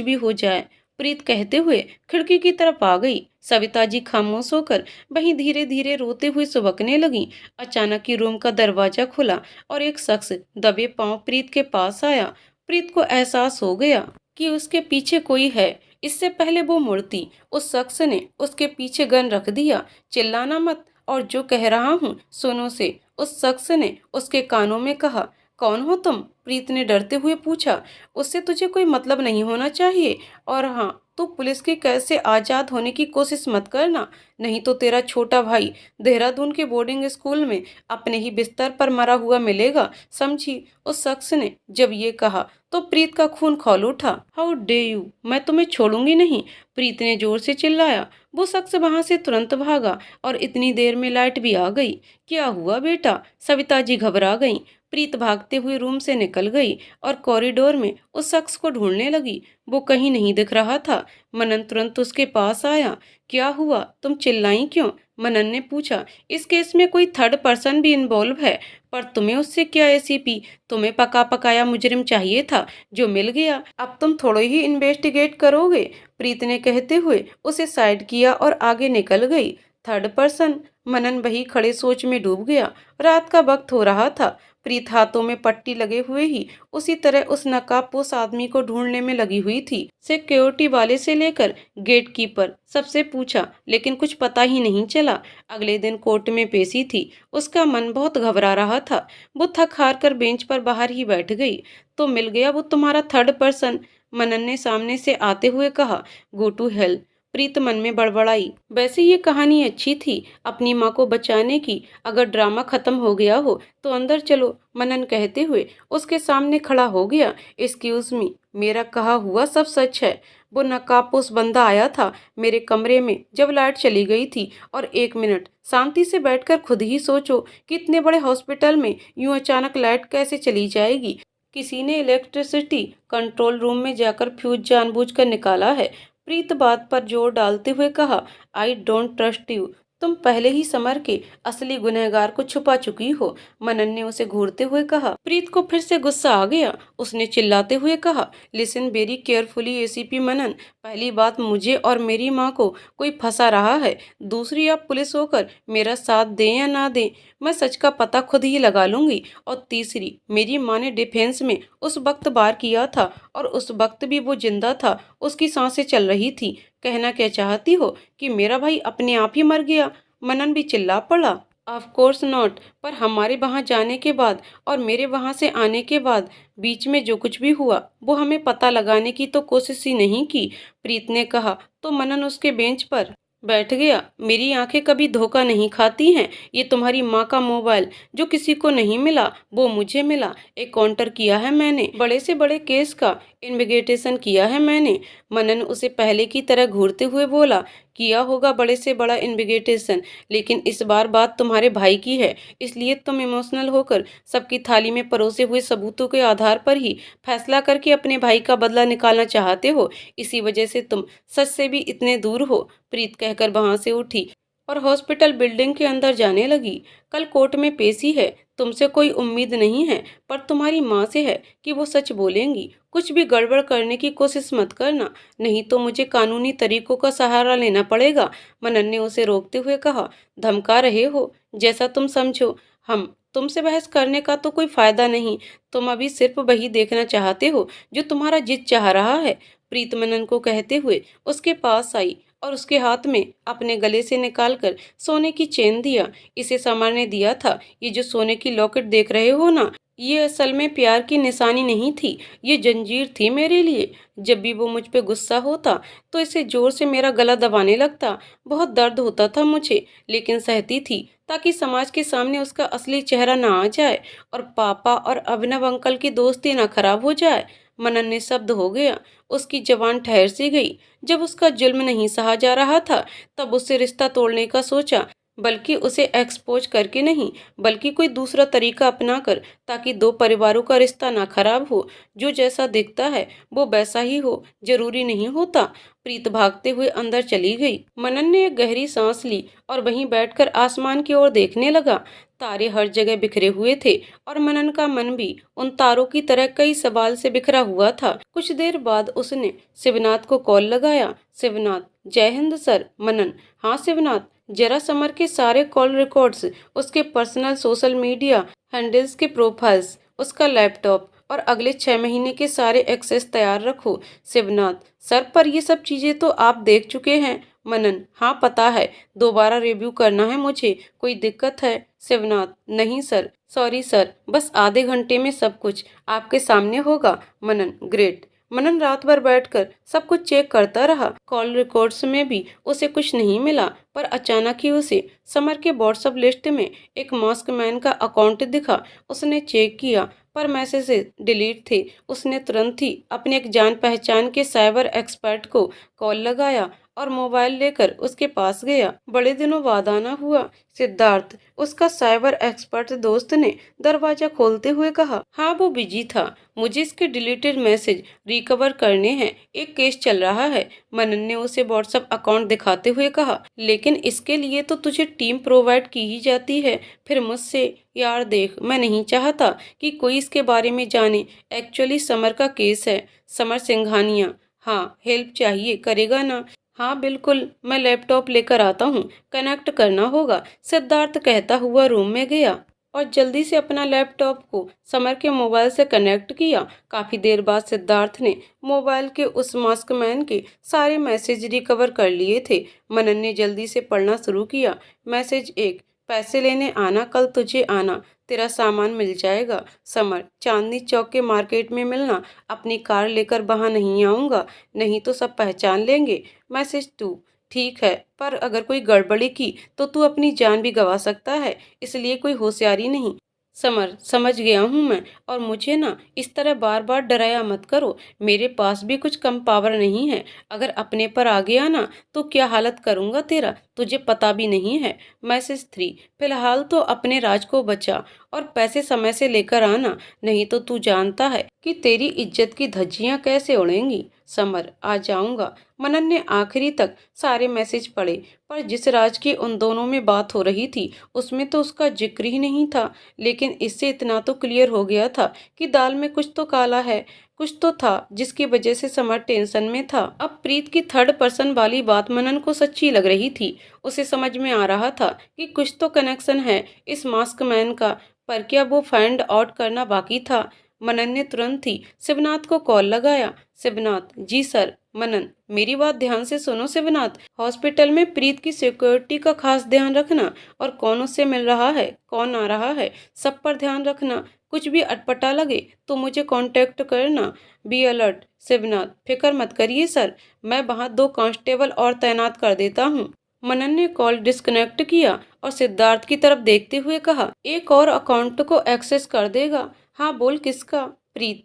भी हो जाए। प्रीत कहते हुए खिड़की की तरफ आ गई। सविता जी खामोश होकर वहीं धीरे धीरे रोते हुए सुबकने लगी। अचानक ही रूम का दरवाजा खुला और एक शख्स दबे पांव प्रीत के पास आया। प्रीत को एहसास हो गया कि उसके पीछे कोई है। इससे पहले वो मुड़ती, उस शख्स ने उसके पीछे गन रख दिया। चिल्लाना मत और जो कह रहा हूँ सुनो से, उस शख्स ने उसके कानों में कहा। कौन हो तुम? प्रीत ने डरते हुए पूछा। उससे तुझे कोई मतलब नहीं होना चाहिए। और हाँ, तू पुलिस के कैद से आजाद होने की कोशिश मत करना, नहीं तो तेरा छोटा भाई देहरादून के बोर्डिंग स्कूल में अपने ही बिस्तर पर मरा हुआ मिलेगा, समझी? उस शख्स ने जब ये कहा तो प्रीत का खून खौल उठा। हाउ डे यू, मैं तुम्हें छोड़ूंगी नहीं, प्रीत ने जोर से चिल्लाया। वो शख्स वहां से तुरंत भागा और इतनी देर में लाइट भी आ गई। क्या हुआ बेटा? सविता जी घबरा गईं। प्रीत भागते हुए रूम से निकल गई और कॉरिडोर में उस शख्स को ढूंढने लगी। वो कहीं नहीं दिख रहा था। मनन तुरंत उसके पास आया। क्या हुआ, तुम चिल्लाई क्यों? मनन ने पूछा। इस केस में कोई थर्ड पर्सन भी इन्वॉल्व है, पर तुम्हें उससे क्या एसीपी? तुम्हें पका पकाया मुजरिम चाहिए था, जो मिल गया। अब तुम थोड़े ही इन्वेस्टिगेट करोगे? प्रीत ने कहते हुए उसे साइड किया और आगे निकल गई। Third person? मनन वही खड़े सोच में डूब गया। रात का वक्त हो रहा था। प्रीत हाथों में पट्टी लगे हुए ही उसी तरह उस नकाबपोश आदमी को ढूंढने में लगी हुई थी। सिक्योरिटी वाले से लेकर गेट कीपर सबसे पूछा, लेकिन कुछ पता ही नहीं चला। अगले दिन कोर्ट में पेशी थी। उसका मन बहुत घबरा रहा था। वो थक हार कर बेंच पर बाहर ही बैठ गई। तो मिल गया वो तुम्हारा थर्ड पर्सन, मनन ने सामने से आते हुए कहा। गो टू हेल, प्रीत मन में बड़बड़ाई। वैसे ये कहानी अच्छी थी, अपनी माँ को बचाने की। अगर ड्रामा खत्म हो गया हो तो अंदर चलो, मनन कहते हुए उसके सामने खड़ा हो गया। एक्सक्यूज मी, मेरा कहा हुआ सब सच है। वो नकाबपोश बंदा आया था मेरे कमरे में जब लाइट चली गई थी। और 1 मिनट शांति से बैठकर खुद ही सोचो कि इतने बड़े हॉस्पिटल में यूं अचानक लाइट कैसे चली जाएगी। किसी ने इलेक्ट्रिसिटी कंट्रोल रूम में जाकर फ्यूज जानबूझकर निकाला है। प्रीत बात पर जोर डालते हुए कहा। आई डोंट ट्रस्ट यू, तुम पहले ही समर के असली गुनहगार को छुपा चुकी हो, मनन ने उसे घूरते हुए कहा। प्रीत को फिर से गुस्सा आ गया। उसने चिल्लाते हुए कहा। लिसन वेरी केयरफुली एसीपी मनन, पहली बात, मुझे और मेरी माँ को कोई फंसा रहा है। दूसरी, आप पुलिस होकर मेरा साथ दें या ना दें, मैं सच का पता खुद ही लगा लूंगी। और तीसरी, मेरी माँ ने डिफेंस में उस वक्त वार किया था और उस वक्त भी वो जिंदा था, उसकी सांसें चल रही थी। कहना क्या चाहती हो कि मेरा भाई अपने आप ही मर गया? मनन भी चिल्ला पड़ा। ऑफ कोर्स नॉट, पर हमारे वहां जाने के बाद और मेरे वहां से आने के बाद बीच में जो कुछ भी हुआ वो हमें पता लगाने की तो कोशिश ही नहीं की, प्रीत ने कहा। तो मनन उसके बेंच पर बैठ गया। मेरी आंखें कभी धोखा नहीं खाती हैं। ये तुम्हारी माँ का मोबाइल जो किसी को नहीं मिला वो मुझे मिला। एक काउंटर किया है मैंने, बड़े से बड़े केस का इन्वेस्टिगेशन किया है मैंने। मनन उसे पहले की तरह घूरते हुए बोला। किया होगा बड़े से बड़ा इन्वेस्टिगेशन, लेकिन इस बार बात तुम्हारे भाई की है, इसलिए तुम इमोशनल होकर सबकी थाली में परोसे हुए सबूतों के आधार पर ही फैसला करके अपने भाई का बदला निकालना चाहते हो। इसी वजह से तुम सच से भी इतने दूर हो, प्रीत कहकर वहां से उठी और हॉस्पिटल बिल्डिंग के अंदर जाने लगी। कल कोर्ट में पेशी है, तुमसे कोई उम्मीद नहीं है, पर तुम्हारी माँ से है कि वो सच बोलेंगी। कुछ भी गड़बड़ करने की कोशिश मत करना, नहीं तो मुझे कानूनी तरीकों का सहारा लेना पड़ेगा, मनन ने उसे रोकते हुए कहा। धमका रहे हो? जैसा तुम समझो। हम तुमसे बहस करने का तो कोई फायदा नहीं। तुम अभी सिर्फ वही देखना चाहते हो जो तुम्हारा जिद चाह रहा है, प्रीत मनन को कहते हुए उसके पास आई और उसके हाथ में अपने गले से निकालकर सोने की चेन दिया। इसे समर ने दिया था। ये जो सोने की लॉकेट देख रहे हो ना, ये असल में प्यार की निशानी नहीं थी, ये जंजीर थी मेरे लिए। जब भी वो मुझ पे गुस्सा होता तो इसे जोर से मेरा गला दबाने लगता। बहुत दर्द होता था मुझे, लेकिन सहती थी ताकि समाज के सामने उसका असली चेहरा ना आ जाए और पापा और अभिनव अंकल की दोस्ती ना खराब हो जाए। मनन ने शब्द हो गया। उसकी जवान ठहर सी गई। जब उसका जुल्म नहीं सहा जा रहा था तब उससे रिश्ता तोड़ने का सोचा। बल्कि उसे एक्सपोज करके नहीं, बल्कि कोई दूसरा तरीका अपनाकर, ताकि दो परिवारों का रिश्ता ना खराब हो। जो जैसा दिखता है वो वैसा ही हो, जरूरी नहीं होता। प्रीत भागते हुए अंदर चली गई। मनन ने एक गहरी सांस ली और वहीं बैठकर आसमान की ओर देखने लगा। तारे हर जगह बिखरे हुए थे और मनन का मन भी उन तारों की तरह कई सवाल से बिखरा हुआ था। कुछ देर बाद उसने शिवनाथ को कॉल लगाया। शिवनाथ, जय हिंद सर। मनन, हाँ शिवनाथ, जरा समर के सारे कॉल रिकॉर्ड्स, उसके पर्सनल सोशल मीडिया हैंडल्स के प्रोफाइल्स, उसका लैपटॉप और अगले 6 महीने के सारे एक्सेस तैयार रखो। शिवनाथ, सर पर ये सब चीजें तो आप देख चुके हैं। मनन, हाँ पता है, दोबारा रिव्यू करना है मुझे। कोई दिक्कत है? शिवनाथ, नहीं सर, सॉरी सर, बस आधे घंटे में सब कुछ आपके सामने होगा। मनन, ग्रेट। मनन रात भर बैठकर सब कुछ चेक करता रहा। कॉल रिकॉर्ड्स में भी उसे कुछ नहीं मिला, पर अचानक ही उसे समर के व्हाट्सएप लिस्ट में एक मास्क मैन का अकाउंट दिखा। उसने चेक किया पर मैसेजेस डिलीट थे। उसने तुरंत ही अपने एक जान पहचान के साइबर एक्सपर्ट को कॉल लगाया और मोबाइल लेकर उसके पास गया। बड़े दिनों बाद आना हुआ। सिद्धार्थ, उसका साइबर एक्सपर्ट दोस्त ने दरवाजा खोलते हुए कहा। हाँ, वो बिजी था, मुझे इसके डिलीटेड मैसेज रिकवर करने हैं, एक केस चल रहा है। मनन ने उसे व्हाट्सएप अकाउंट दिखाते हुए कहा। लेकिन इसके लिए तो तुझे टीम प्रोवाइड की ही जाती है, फिर मुझसे? यार देख, मैं नहीं चाहता कि कोई इसके बारे में जाने। एक्चुअली समर का केस है। समर सिंघानिया। हाँ, हेल्प चाहिए, करेगा ना? हाँ बिल्कुल, मैं लैपटॉप लेकर आता हूँ, कनेक्ट करना होगा। सिद्धार्थ कहता हुआ रूम में गया और जल्दी से अपना लैपटॉप को समर के मोबाइल से कनेक्ट किया। काफी देर बाद सिद्धार्थ ने मोबाइल के उस मास्कमैन के सारे मैसेज रिकवर कर लिए थे। मनन ने जल्दी से पढ़ना शुरू किया। मैसेज 1, पैसे लेने आना, कल तुझे आना, तेरा सामान मिल जाएगा। समर, चांदनी चौक के मार्केट में मिलना, अपनी कार लेकर वहां नहीं आऊंगा, नहीं तो सब पहचान लेंगे। मैसेज 2, ठीक है, पर अगर कोई गड़बड़ी की तो तू अपनी जान भी गंवा सकता है, इसलिए कोई होशियारी नहीं। समर, समझ गया हूँ मैं, और मुझे ना इस तरह बार बार डराया मत करो। मेरे पास भी कुछ कम पावर नहीं है। अगर अपने पर आ गया ना तो क्या हालत करूँगा तेरा, तुझे पता भी नहीं है। मैसेज 3, फिलहाल तो अपने राज को बचा और पैसे समय से लेकर आना, नहीं तो तू जानता है कि तेरी इज्जत की धज्जियां कैसे उड़ेंगी। समर, आ जाऊंगा। मनन ने आखिरी तक सारे मैसेज पढ़े, पर जिस राज की उन दोनों में बात हो रही थी उसमें तो उसका जिक्र ही नहीं था। लेकिन इससे इतना तो क्लियर हो गया था कि दाल में कुछ तो काला है। कुछ तो था जिसकी वजह से समर टेंशन में था। अब प्रीत की थर्ड पर्सन वाली बात मनन को सच्ची लग रही थी। उसे समझ में आ रहा था कि कुछ तो कनेक्शन है इस मास्क मैन का, पर क्या वो फाइंड आउट करना बाकी था। मनन ने तुरंत ही शिवनाथ को कॉल लगाया। शिवनाथ, जी सर। मनन, मेरी बात ध्यान से सुनो शिवनाथ, हॉस्पिटल में प्रीत की सिक्योरिटी का खास ध्यान रखना, और कौन उससे मिल रहा है, कौन आ रहा है, सब पर ध्यान रखना। कुछ भी अटपटा लगे तो मुझे कांटेक्ट करना। Be alert. शिवनाथ, फिक्र मत करिए सर, मैं वहाँ 2 कांस्टेबल और तैनात कर देता हूँ। मनन ने कॉल डिस्कनेक्ट किया और सिद्धार्थ की तरफ देखते हुए कहा, एक और अकाउंट को एक्सेस कर देगा। हाँ बोल, किसका? प्रीत।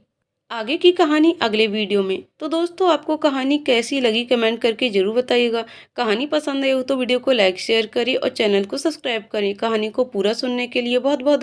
आगे की कहानी अगले वीडियो में। तो दोस्तों, आपको कहानी कैसी लगी कमेंट करके जरूर बताइएगा। कहानी पसंद आई हो तो वीडियो को लाइक शेयर करें और चैनल को सब्सक्राइब करें। कहानी को पूरा सुनने के लिए बहुत बहुत